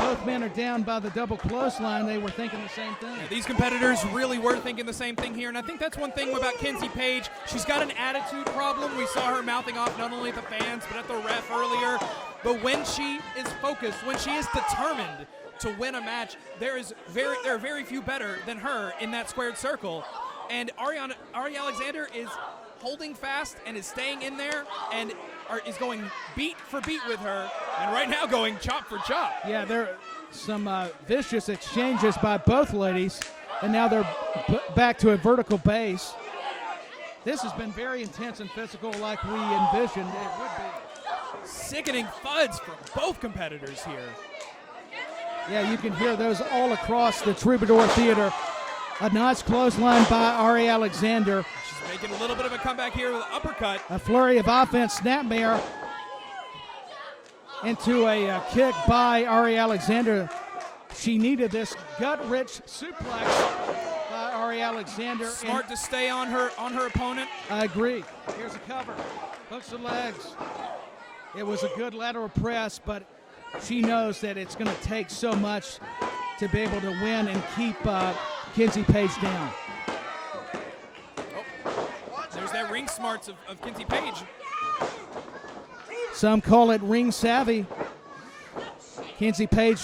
[SPEAKER 1] Both men are down by the double clothesline. They were thinking the same thing.
[SPEAKER 3] Yeah, these competitors really were thinking the same thing here, and I think that's one thing about Kenzie Paige. She's got an attitude problem. We saw her mouthing off not only at the fans, but at the ref earlier. But when she is focused, when she is determined to win a match, there are very few better than her in that squared circle. And Ari Alexander is holding fast and is staying in there and is going beat for beat with her, and right now going chop for chop.
[SPEAKER 1] Yeah, there are some vicious exchanges by both ladies, and now they're back to a vertical base. This has been very intense and physical like we envisioned it would be.
[SPEAKER 3] Sickening thuds from both competitors here.
[SPEAKER 1] Yeah, you can hear those all across the Troubadour Theater. A nice clothesline by Ari Alexander.
[SPEAKER 3] She's making a little bit of a comeback here with an uppercut.
[SPEAKER 1] A flurry of offense, snapmare into a kick by Ari Alexander. She needed this gut-rich suplex by Ari Alexander.
[SPEAKER 3] Smart to stay on her opponent.
[SPEAKER 1] I agree. Here's a cover. Hooks the legs. It was a good lateral press, but she knows that it's going to take so much to be able to win and keep Kenzie Paige down.
[SPEAKER 3] Oh, there's that ring smarts of Kenzie Paige.
[SPEAKER 1] Some call it ring savvy. Kenzie Paige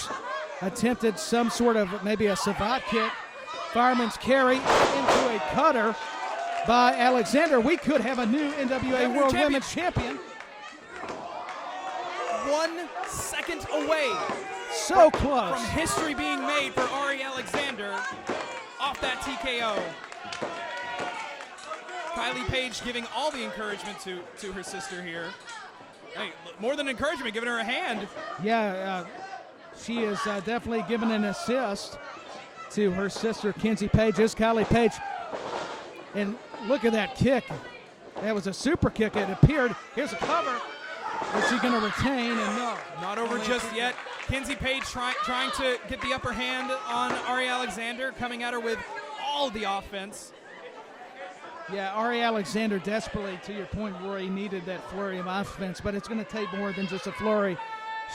[SPEAKER 1] attempted some sort of maybe a savate kick. Fireman's carry into a cutter by Alexander. We could have a new NWA World Women's Champion.
[SPEAKER 3] 1 second away.
[SPEAKER 1] So close.
[SPEAKER 3] From history being made for Ari Alexander off that TKO. Kylie Paige giving all the encouragement to her sister here. Hey, more than encouragement, giving her a hand.
[SPEAKER 1] Yeah, she is definitely giving an assist to her sister, Kenzie Paige. Is Kylie Paige. And look at that kick. That was a super kick, it appeared. Here's a cover. Is she going to retain? And no.
[SPEAKER 3] Not over just yet. Kenzie Paige trying to get the upper hand on Ari Alexander, coming at her with all the offense.
[SPEAKER 1] Yeah, Ari Alexander desperately, to your point, Rory, needed that flurry of offense, but it's going to take more than just a flurry.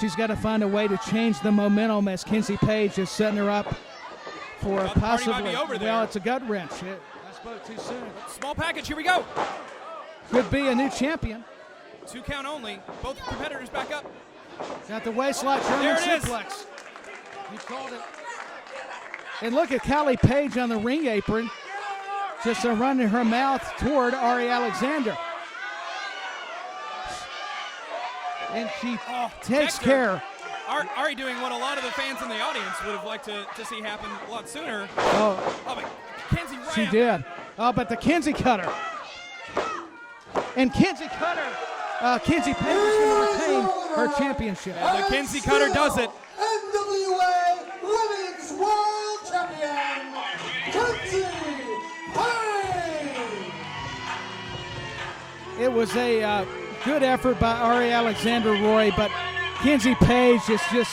[SPEAKER 1] She's got to find a way to change the momentum as Kenzie Paige is setting her up for
[SPEAKER 3] well,
[SPEAKER 1] possibly.
[SPEAKER 3] Might be over there.
[SPEAKER 1] Well, it's a gut wrench. I spoke too soon.
[SPEAKER 3] Small package. Here we go.
[SPEAKER 1] Could be a new champion.
[SPEAKER 3] 2 count only. Both competitors back up.
[SPEAKER 1] Got the waistlock German suplex. You called it. And look at Kylie Paige on the ring apron, just running her mouth toward Ari Alexander. And she takes care.
[SPEAKER 3] Ari doing what a lot of the fans in the audience would have liked to see happen a lot sooner.
[SPEAKER 1] Oh,
[SPEAKER 3] but Kenzie
[SPEAKER 1] she did. Oh, but the Kenzie cutter. And Kenzie Kenzie Paige is going to retain her championship.
[SPEAKER 3] The Kenzie Cutter does it.
[SPEAKER 2] NWA Women's World Champion, Kenzie Paige.
[SPEAKER 1] It was a good effort by Alejandro, Roy, but Kenzie Paige has just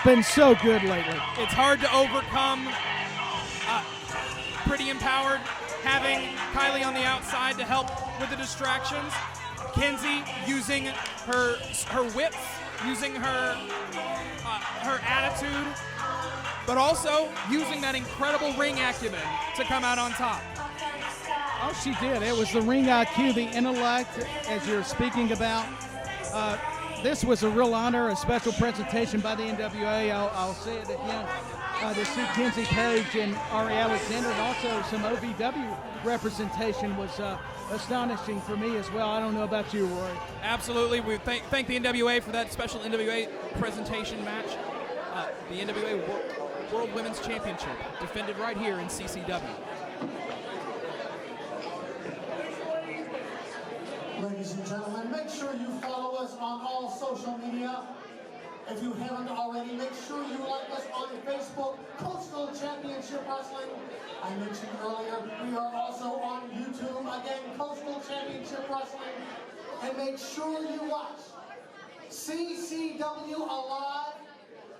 [SPEAKER 1] been so good lately.
[SPEAKER 3] It's hard to overcome. Pretty empowered, having Kylie on the outside to help with the distractions. Kenzie using her wits, using her attitude, but also using that incredible ring acumen to come out on top.
[SPEAKER 1] Oh, she did. It was the ring IQ, the intellect, as you're speaking about. This was a real honor, a special presentation by the NWA. I'll say it again. To see Kenzie Paige and Ari Alexander, and also some OVW representation was astonishing for me as well. I don't know about you, Roy.
[SPEAKER 3] Absolutely. We thank the NWA for that special NWA presentation match. The NWA World Women's Championship defended right here in CCW.
[SPEAKER 2] Ladies and gentlemen, make sure you follow us on all social media. If you haven't already, make sure you like us on Facebook, Coastal Championship Wrestling. I mentioned earlier, we are also on YouTube, again, Coastal Championship Wrestling. And make sure you watch CCW Alive.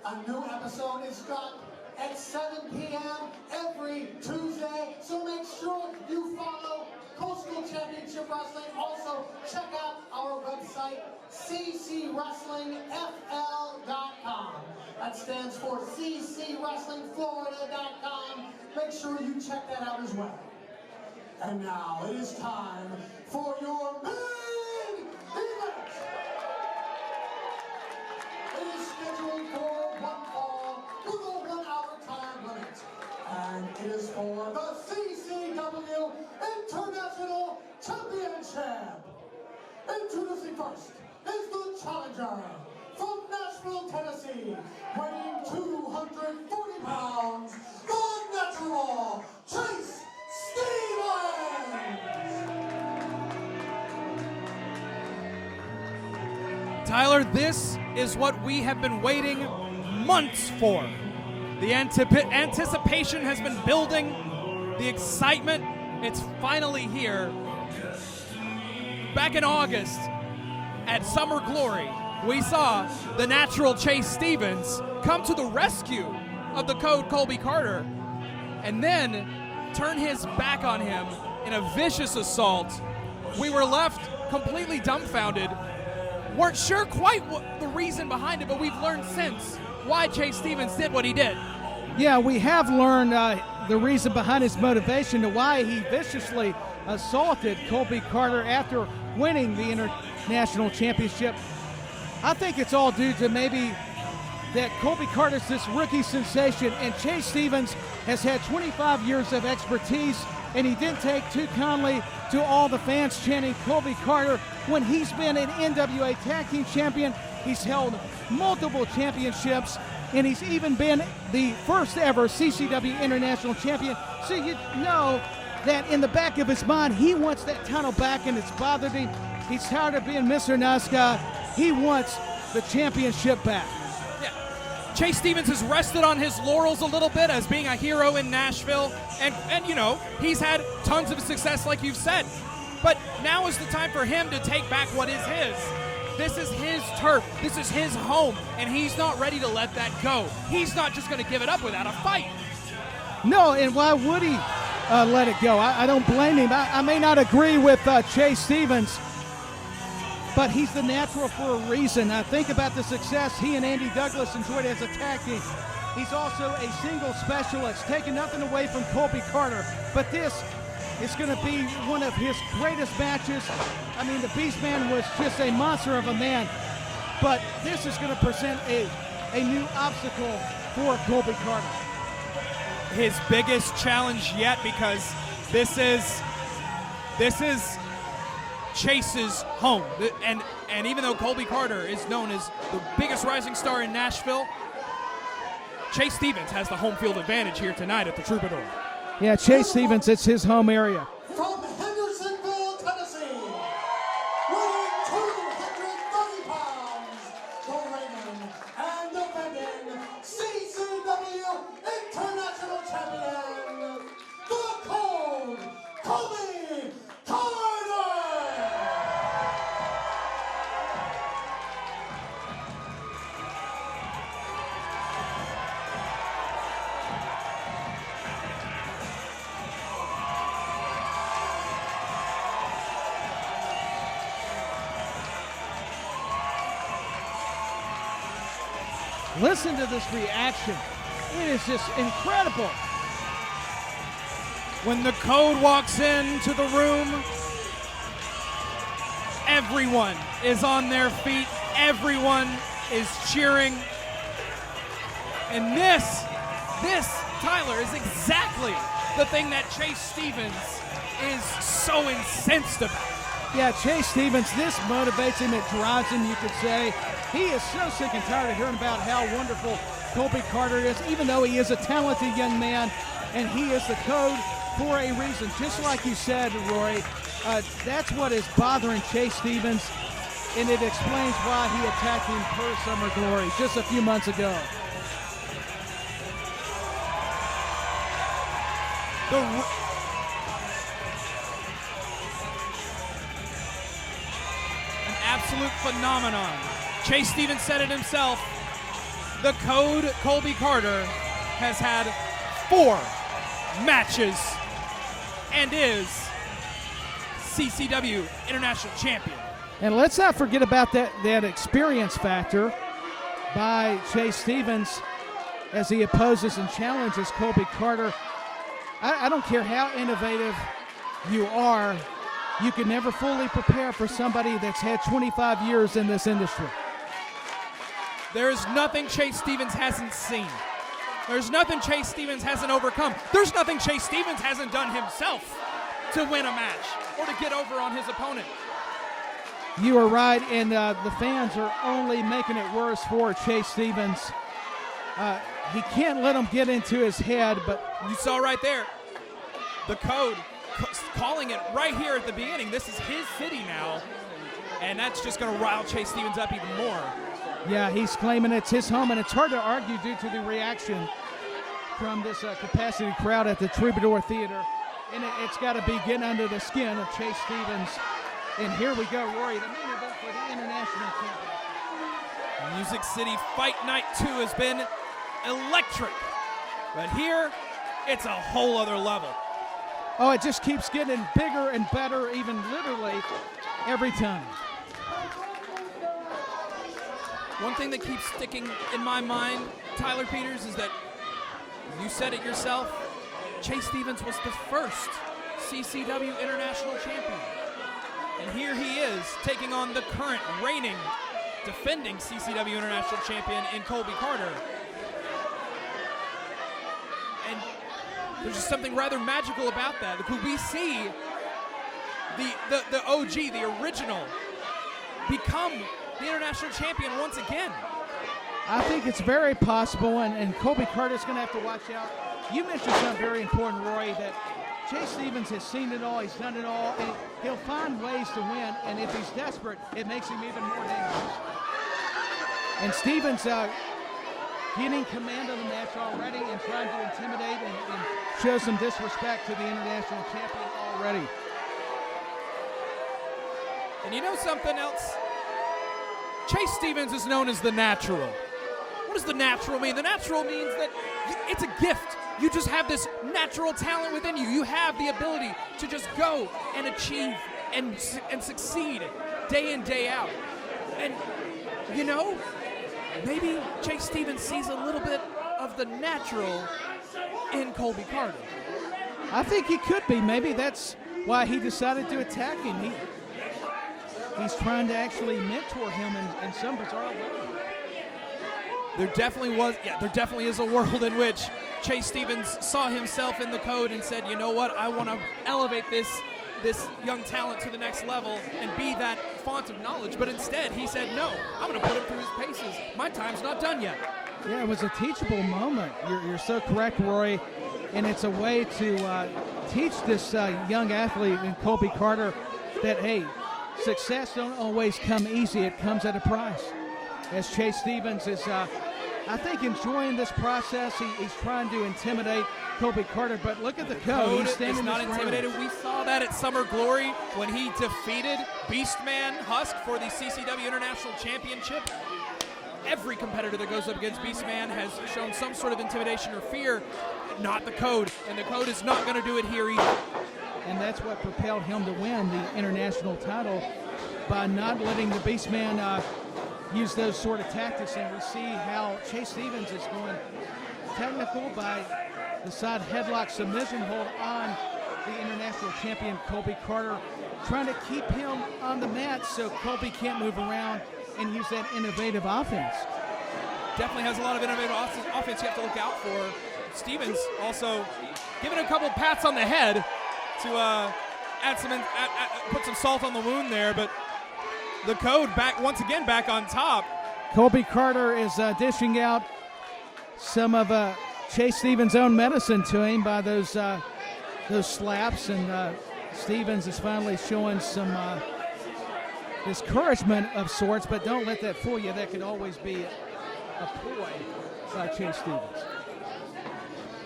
[SPEAKER 2] A new episode is got at 7 p.m. every Tuesday. So make sure you follow Coastal Championship Wrestling. Also, check out our website, ccwrestlingfl.com. That stands for ccwrestlingflorida.com. Make sure you check that out as well. And now it is time for your main event. It is scheduled for one fall with a 1 hour time limit. And it is for the CCW International Championship. Introducing first is the challenger from Nashville, Tennessee, weighing 240 pounds, the natural Chase Stevens.
[SPEAKER 3] Tyler, this is what we have been waiting months for. The anticipation has been building, the excitement, it's finally here. Back in August at Summer Glory, we saw the natural Chase Stevens come to the rescue of the Code Colby Carter and then turn his back on him in a vicious assault. We were left completely dumbfounded. Weren't sure quite what the reason behind it, but we've learned since why Chase Stevens did what he did.
[SPEAKER 1] Yeah, we have learned the reason behind his motivation to why he viciously assaulted Colby Carter after winning the International Championship. I think it's all due to maybe that Colby Carter's this rookie sensation, and Chase Stevens has had 25 years of expertise, and he didn't take too kindly to all the fans chanting Colby Carter when he's been an NWA Tag Team Champion. He's held multiple championships, and he's even been the first ever CCW International Champion. So you know that in the back of his mind, he wants that title back, and it's bothered him. He's tired of being Mr. Nice Guy. He wants the championship back.
[SPEAKER 3] Yeah. Chase Stevens has rested on his laurels a little bit as being a hero in Nashville, and you know, he's had tons of success like you've said. But now is the time for him to take back what is his. This is his turf. This is his home, and he's not ready to let that go. He's not just going to give it up without a fight.
[SPEAKER 1] No, and why would he let it go? I don't blame him. I may not agree with Chase Stevens, but he's the natural for a reason. Think about the success he and Andy Douglas enjoyed as a tag team. He's also a single specialist, taking nothing away from Colby Carter, but this is going to be one of his greatest matches. I mean, the Beast Man was just a monster of a man, but this is going to present a new obstacle for Colby Carter.
[SPEAKER 3] His biggest challenge yet, because this is Chase's home, and even though Colby Carter is known as the biggest rising star in Nashville, Chase Stevens has the home field advantage here tonight at the Troubadour.
[SPEAKER 1] Yeah, Chase Stevens, it's his home area.
[SPEAKER 2] From Hendersonville, Tennessee, 230 pounds, the reigning and defending CCW International Champion, the Cold Colby Carter!
[SPEAKER 1] Listen to this reaction. It is just incredible.
[SPEAKER 3] When the Code walks into the room, everyone is on their feet. Everyone is cheering. And this, Tyler, is exactly the thing that Chase Stevens is so incensed about.
[SPEAKER 1] Yeah, Chase Stevens, this motivates him, it drives him, you could say. He is so sick and tired of hearing about how wonderful Colby Carter is, even though he is a talented young man, and he is the Code for a reason. Just like you said, Rory, that's what is bothering Chase Stevens, and it explains why he attacked him per Summer Glory just a few months ago.
[SPEAKER 3] An absolute phenomenon. Chase Stevens said it himself. The Code, Colby Carter, has had 4 matches and is CCW International Champion.
[SPEAKER 1] And let's not forget about that experience factor by Chase Stevens as he opposes and challenges Colby Carter. I don't care how innovative you are, you can never fully prepare for somebody that's had 25 years in this industry.
[SPEAKER 3] There is nothing Chase Stevens hasn't seen. There's nothing Chase Stevens hasn't overcome. There's nothing Chase Stevens hasn't done himself to win a match or to get over on his opponent.
[SPEAKER 1] You are right, and the fans are only making it worse for Chase Stevens. He can't let them get into his head, but
[SPEAKER 3] you saw right there, the Code calling it right here at the beginning. This is his city now, and that's just going to rile Chase Stevens up even more.
[SPEAKER 1] Yeah, he's claiming it's his home, and it's hard to argue due to the reaction from this capacity crowd at the Troubadour Theater. And it's got to be getting under the skin of Chase Stevens. And here we go, Rory, the main event for the International Championship.
[SPEAKER 3] Music City Fight Night 2 has been electric. But here, it's a whole other level.
[SPEAKER 1] Oh, it just keeps getting bigger and better, even literally every time.
[SPEAKER 3] One thing that keeps sticking in my mind, Tyler Peters, is that you said it yourself, Chase Stevens was the first CCW International Champion. And here he is taking on the current reigning, defending CCW International Champion in Colby Carter. And there's just something rather magical about that. Could we see the OG, the original, become the International Champion once again?
[SPEAKER 1] I think it's very possible, and Colby Carter's going to have to watch out. You mentioned something very important, Roy, that Chase Stevens has seen it all, he's done it all, and he'll find ways to win, and if he's desperate, it makes him even more dangerous. And Stevens getting command of the match already and trying to intimidate and show some disrespect to the International Champion already.
[SPEAKER 3] And you know something else? Chase Stevens is known as the Natural. What does the Natural mean? The Natural means that it's a gift. You just have this natural talent within you. You have the ability to just go and achieve and succeed day in, day out. And, you know, maybe Chase Stevens sees a little bit of the natural in Colby Carter.
[SPEAKER 1] I think he could be. Maybe that's why he decided to attack him. He's trying to actually mentor him in some bizarre way.
[SPEAKER 3] There definitely is a world in which Chase Stevens saw himself in the Code and said, you know what, I want to elevate this young talent to the next level and be that font of knowledge. But instead, he said, no, I'm going to put him through his paces. My time's not done yet.
[SPEAKER 1] Yeah, it was a teachable moment. You're so correct, Rory. And it's a way to teach this young athlete in Colby Carter that, hey, success don't always come easy. It comes at a price. As Chase Stevens is, I think, enjoying this process. He's trying to intimidate Colby Carter, but look at the code. He's standing
[SPEAKER 3] is not
[SPEAKER 1] his ground.
[SPEAKER 3] intimidated. We saw that at Summer Glory when he defeated Beastman Husk for the CCW International Championship. Every competitor that goes up against Beastman has shown some sort of intimidation or fear. Not the code, and the code is not going to do it here either.
[SPEAKER 1] And that's what propelled him to win the international title, by not letting the Beastman use those sort of tactics. And we see how Chase Stevens is going technical by the side headlock submission hold on the international champion Colby Carter, trying to keep him on the mat so Colby can't move around and use that innovative offense.
[SPEAKER 3] Definitely has a lot of innovative offense you have to look out for. Stevens also giving a couple pats on the head to put some salt on the wound there, but the code once again back on top.
[SPEAKER 1] Colby Carter is dishing out some of Chase Stevens' own medicine to him by those slaps, and Stevens is finally showing some discouragement of sorts, but don't let that fool you. That could always be a ploy by Chase Stevens.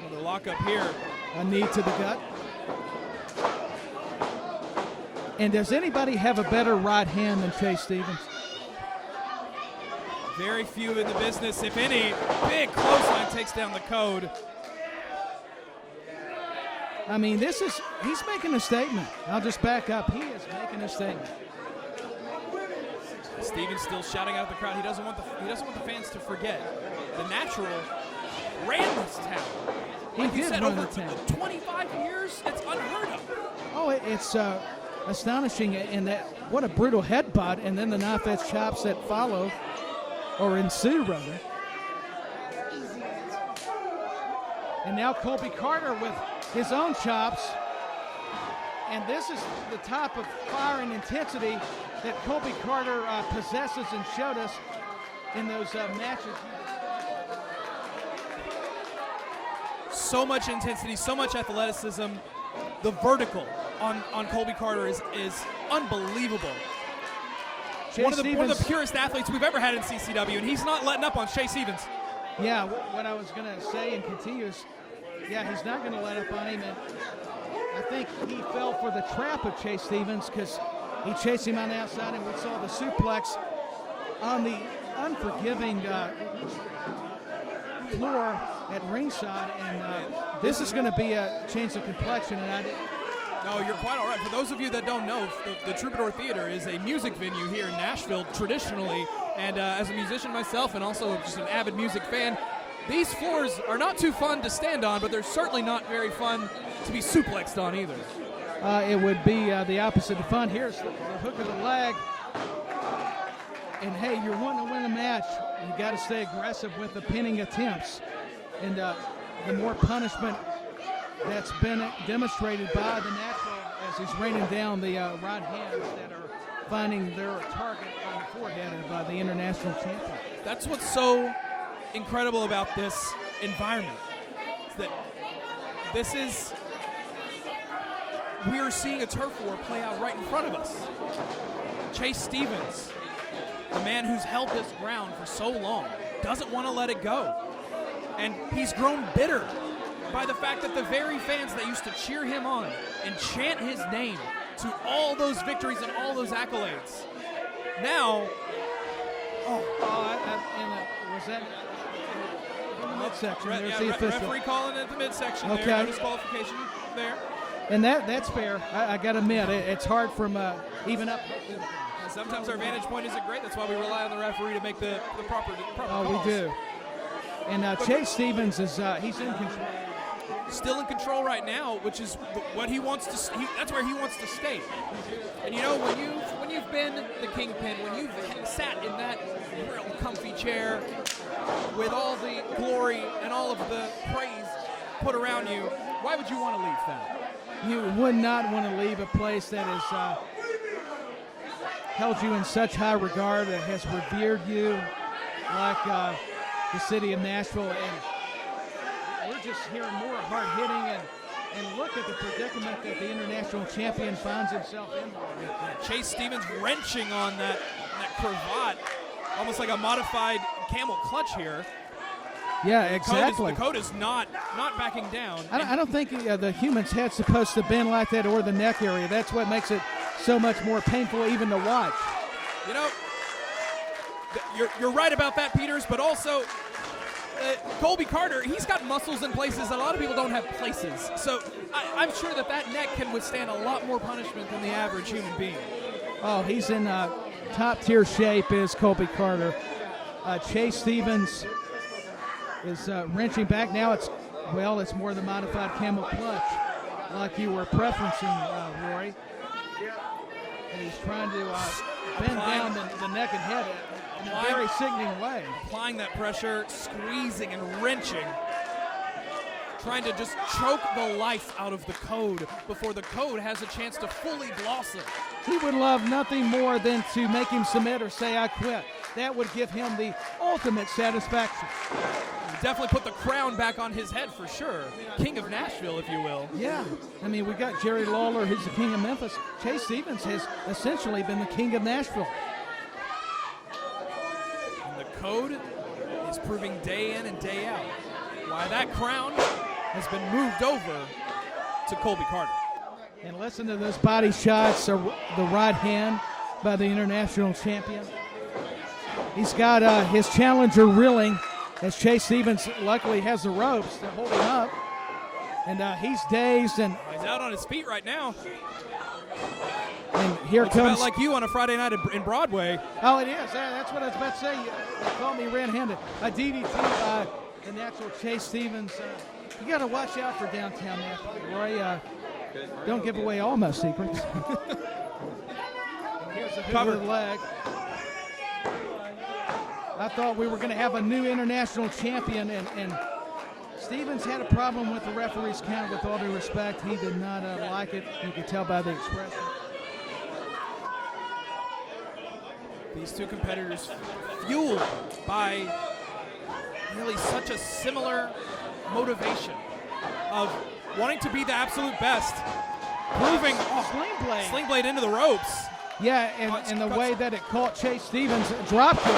[SPEAKER 3] Well, the lockup here.
[SPEAKER 1] A knee to the gut. And does anybody have a better right hand than Chase Stevens?
[SPEAKER 3] Very few in the business, if any. Big clothesline takes down the code.
[SPEAKER 1] I mean, he's making a statement. I'll just back up. He is making a statement.
[SPEAKER 3] Stevens still shouting out at the crowd. He doesn't want the fans to forget. The Natural ran this town. Like
[SPEAKER 1] He
[SPEAKER 3] you
[SPEAKER 1] did
[SPEAKER 3] said,
[SPEAKER 1] run
[SPEAKER 3] over
[SPEAKER 1] the town.
[SPEAKER 3] 25 years. It's unheard of.
[SPEAKER 1] Oh, it's astonishing. In that, what a brutal headbutt, and then the knife edge chops that follow, or ensue rather. And now Colby Carter with his own chops. And this is the type of fire and intensity that Colby Carter possesses and showed us in those matches.
[SPEAKER 3] So much intensity, so much athleticism. The vertical on Colby Carter is unbelievable. One of the purest athletes we've ever had in CCW, and he's not letting up on Chase Stevens.
[SPEAKER 1] Yeah, what I was going to say and continue is, yeah, he's not going to let up on him. And I think he fell for the trap of Chase Stevens because he chased him on the outside, and we saw the suplex on the unforgiving floor at ringside. And this is going to be a change of complexion. And
[SPEAKER 3] No, you're quite all right. For those of you that don't know, the Troubadour Theater is a music venue here in Nashville traditionally. And as a musician myself and also just an avid music fan, these floors are not too fun to stand on, but they're certainly not very fun to be suplexed on either.
[SPEAKER 1] It would be the opposite of fun. Here's the hook of the leg. And hey, you're wanting to win a match, you got to stay aggressive with the pinning attempts. And the more punishment that's been demonstrated by the Natural as he's raining down the right hands that are finding their target on the forehead of the international champion.
[SPEAKER 3] That's what's so incredible about this environment. Is that we are seeing a turf war play out right in front of us. Chase Stevens, the man who's held this ground for so long, doesn't want to let it go. And he's grown bitter by the fact that the very fans that used to cheer him on and chant his name to all those victories and all those accolades, now,
[SPEAKER 1] was that midsection? There's the official.
[SPEAKER 3] Referee calling it the midsection
[SPEAKER 1] Okay.
[SPEAKER 3] there. No disqualification there.
[SPEAKER 1] And that's fair. I got to admit, it's hard from even up.
[SPEAKER 3] Sometimes our vantage point isn't great. That's why we rely on the referee to make the proper calls.
[SPEAKER 1] We do. And Chase Stevens is he's in control.
[SPEAKER 3] Still in control right now, which is what he wants to. That's where he wants to stay. And you know, when you've been the kingpin, when you've sat in that real comfy chair with all the glory and all of the praise put around you, why would you want to leave that?
[SPEAKER 1] You would not want to leave a place that has held you in such high regard, that has revered you like the city of Nashville. And we're just hearing more hard-hitting And look at the predicament that the international champion finds himself in.
[SPEAKER 3] Chase Stevens wrenching on that cravat, almost like a modified camel clutch here.
[SPEAKER 1] Yeah, exactly.
[SPEAKER 3] The code is not backing down.
[SPEAKER 1] I don't think the human's head's supposed to bend like that, or the neck area. That's what makes it so much more painful even to watch.
[SPEAKER 3] You know, you're right about that, Peters, but also Colby Carter, he's got muscles in places that a lot of people don't have places. So I'm sure that neck can withstand a lot more punishment than the average human being.
[SPEAKER 1] Oh, he's in top-tier shape, is Colby Carter. Chase Stevens is wrenching back. Now it's more the modified camel clutch, like you were preferencing, Rory. And he's trying to bend down the neck and head in a very sickening way.
[SPEAKER 3] Applying that pressure, squeezing and wrenching, trying to just choke the life out of the code before the code has a chance to fully blossom.
[SPEAKER 1] He would love nothing more than to make him submit or say, "I quit." That would give him the ultimate satisfaction.
[SPEAKER 3] Definitely put the crown back on his head for sure. King of Nashville, if you will.
[SPEAKER 1] Yeah. I mean, we got Jerry Lawler, who's the king of Memphis. Chase Stevens has essentially been the king of Nashville.
[SPEAKER 3] And the code is proving day in and day out why that crown has been moved over to Colby Carter.
[SPEAKER 1] And listen to those body shots, the right hand by the international champion. He's got his challenger reeling, as Chase Stevens luckily has the ropes to hold him up. And he's dazed. And
[SPEAKER 3] he's out on his feet right now.
[SPEAKER 1] And here
[SPEAKER 3] Looks
[SPEAKER 1] comes.
[SPEAKER 3] about like you on a Friday night in Broadway.
[SPEAKER 1] Oh, it is. That's what I was about to say. They call me red-handed. A DDT by the natural Chase Stevens. You got to watch out for downtown Nashville, Roy. Don't give away all my secrets. Here's a covered leg. I thought we were going to have a new international champion, and Stevens had a problem with the referee's count, with all due respect. He did not like it. You could tell by the expression.
[SPEAKER 3] These two competitors fueled by really such a similar motivation of wanting to be the absolute best, proving sling blade into the ropes.
[SPEAKER 1] Yeah, and the way that it caught Chase Stevens, drop kick.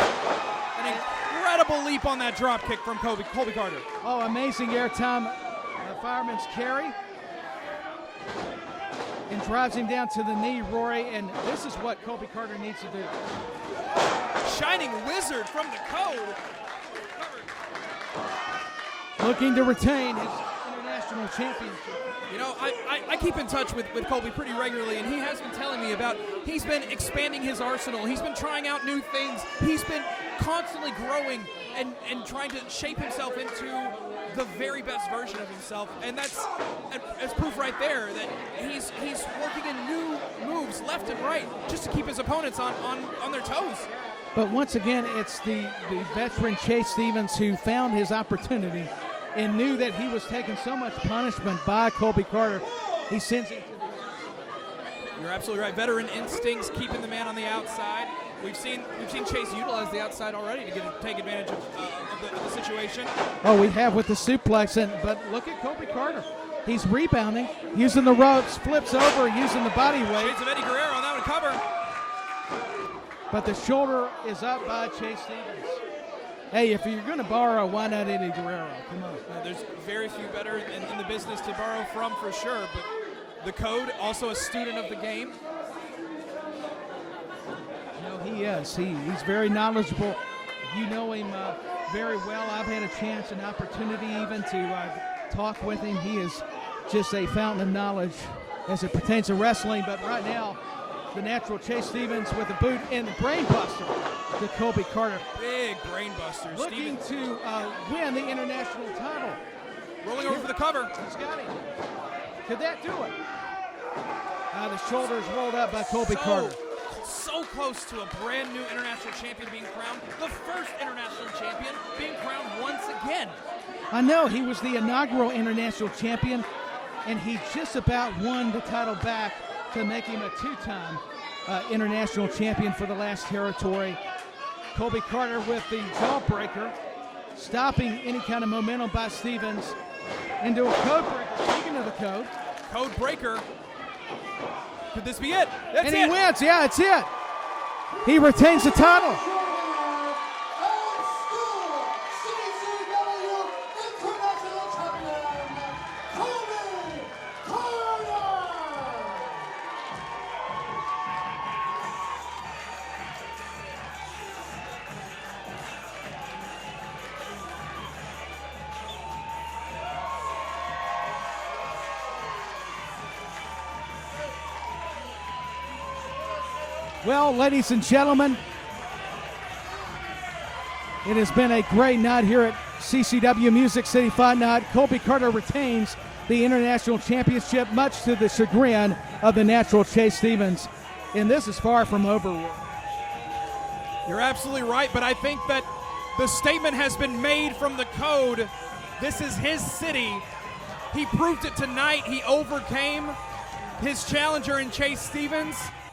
[SPEAKER 3] An incredible leap on that drop kick from Colby Carter.
[SPEAKER 1] Oh, amazing airtime, fireman's carry. And drives him down to the knee, Rory, and this is what Colby Carter needs to do.
[SPEAKER 3] Shining wizard from the code.
[SPEAKER 1] Looking to retain his international championship.
[SPEAKER 3] You know, I keep in touch with Colby pretty regularly, and he has been telling me about, he's been expanding his arsenal. He's been trying out new things. He's been constantly growing and trying to shape himself into the very best version of himself. And that's proof right there that he's working in new moves left and right just to keep his opponents on their toes.
[SPEAKER 1] But once again, it's the veteran Chase Stevens who found his opportunity and knew that he was taking so much punishment by Colby Carter. He sends him to the...
[SPEAKER 3] You're absolutely right. Veteran instincts, keeping the man on the outside. We've seen Chase utilize the outside already to take advantage of the situation.
[SPEAKER 1] Oh, we have with the suplex, but look at Colby Carter. He's rebounding, using the ropes, flips over, using the body weight.
[SPEAKER 3] Shades of Eddie Guerrero on that one cover.
[SPEAKER 1] But the shoulder is up by Chase Stevens. Hey, if you're going to borrow, why not Eddie Guerrero? Come on.
[SPEAKER 3] There's very few better in the business to borrow from, for sure. But the code, also a student of the game.
[SPEAKER 1] No, he is. He's very knowledgeable. You know him very well. I've had a chance, an opportunity even to talk with him. He is just a fountain of knowledge as it pertains to wrestling. But right now, the natural Chase Stevens with a boot and the brain buster to Colby Carter.
[SPEAKER 3] Big brain buster.
[SPEAKER 1] Looking to win the international title.
[SPEAKER 3] Rolling over for the cover.
[SPEAKER 1] He's got him. Could that do it? The shoulders rolled up by Colby Carter.
[SPEAKER 3] So close to a brand new international champion being crowned. The first international champion being crowned once again.
[SPEAKER 1] I know, he was the inaugural international champion, and he just about won the title back to make him a two-time international champion for the last territory. Colby Carter with the jawbreaker, stopping any kind of momentum by Stevens into a code breaker. Speaking of the code.
[SPEAKER 3] Code breaker. Could this be it? That's
[SPEAKER 1] And
[SPEAKER 3] it.
[SPEAKER 1] he wins. Yeah, it's it. He retains the title. Well, ladies and gentlemen, it has been a great night here at CCW Music City Fight Night. Colby Carter retains the International Championship, much to the chagrin of the natural Chase Stevens. And this is far from over.
[SPEAKER 3] You're absolutely right, but I think that the statement has been made from the code. This is his city. He proved it tonight. He overcame his challenger in Chase Stevens.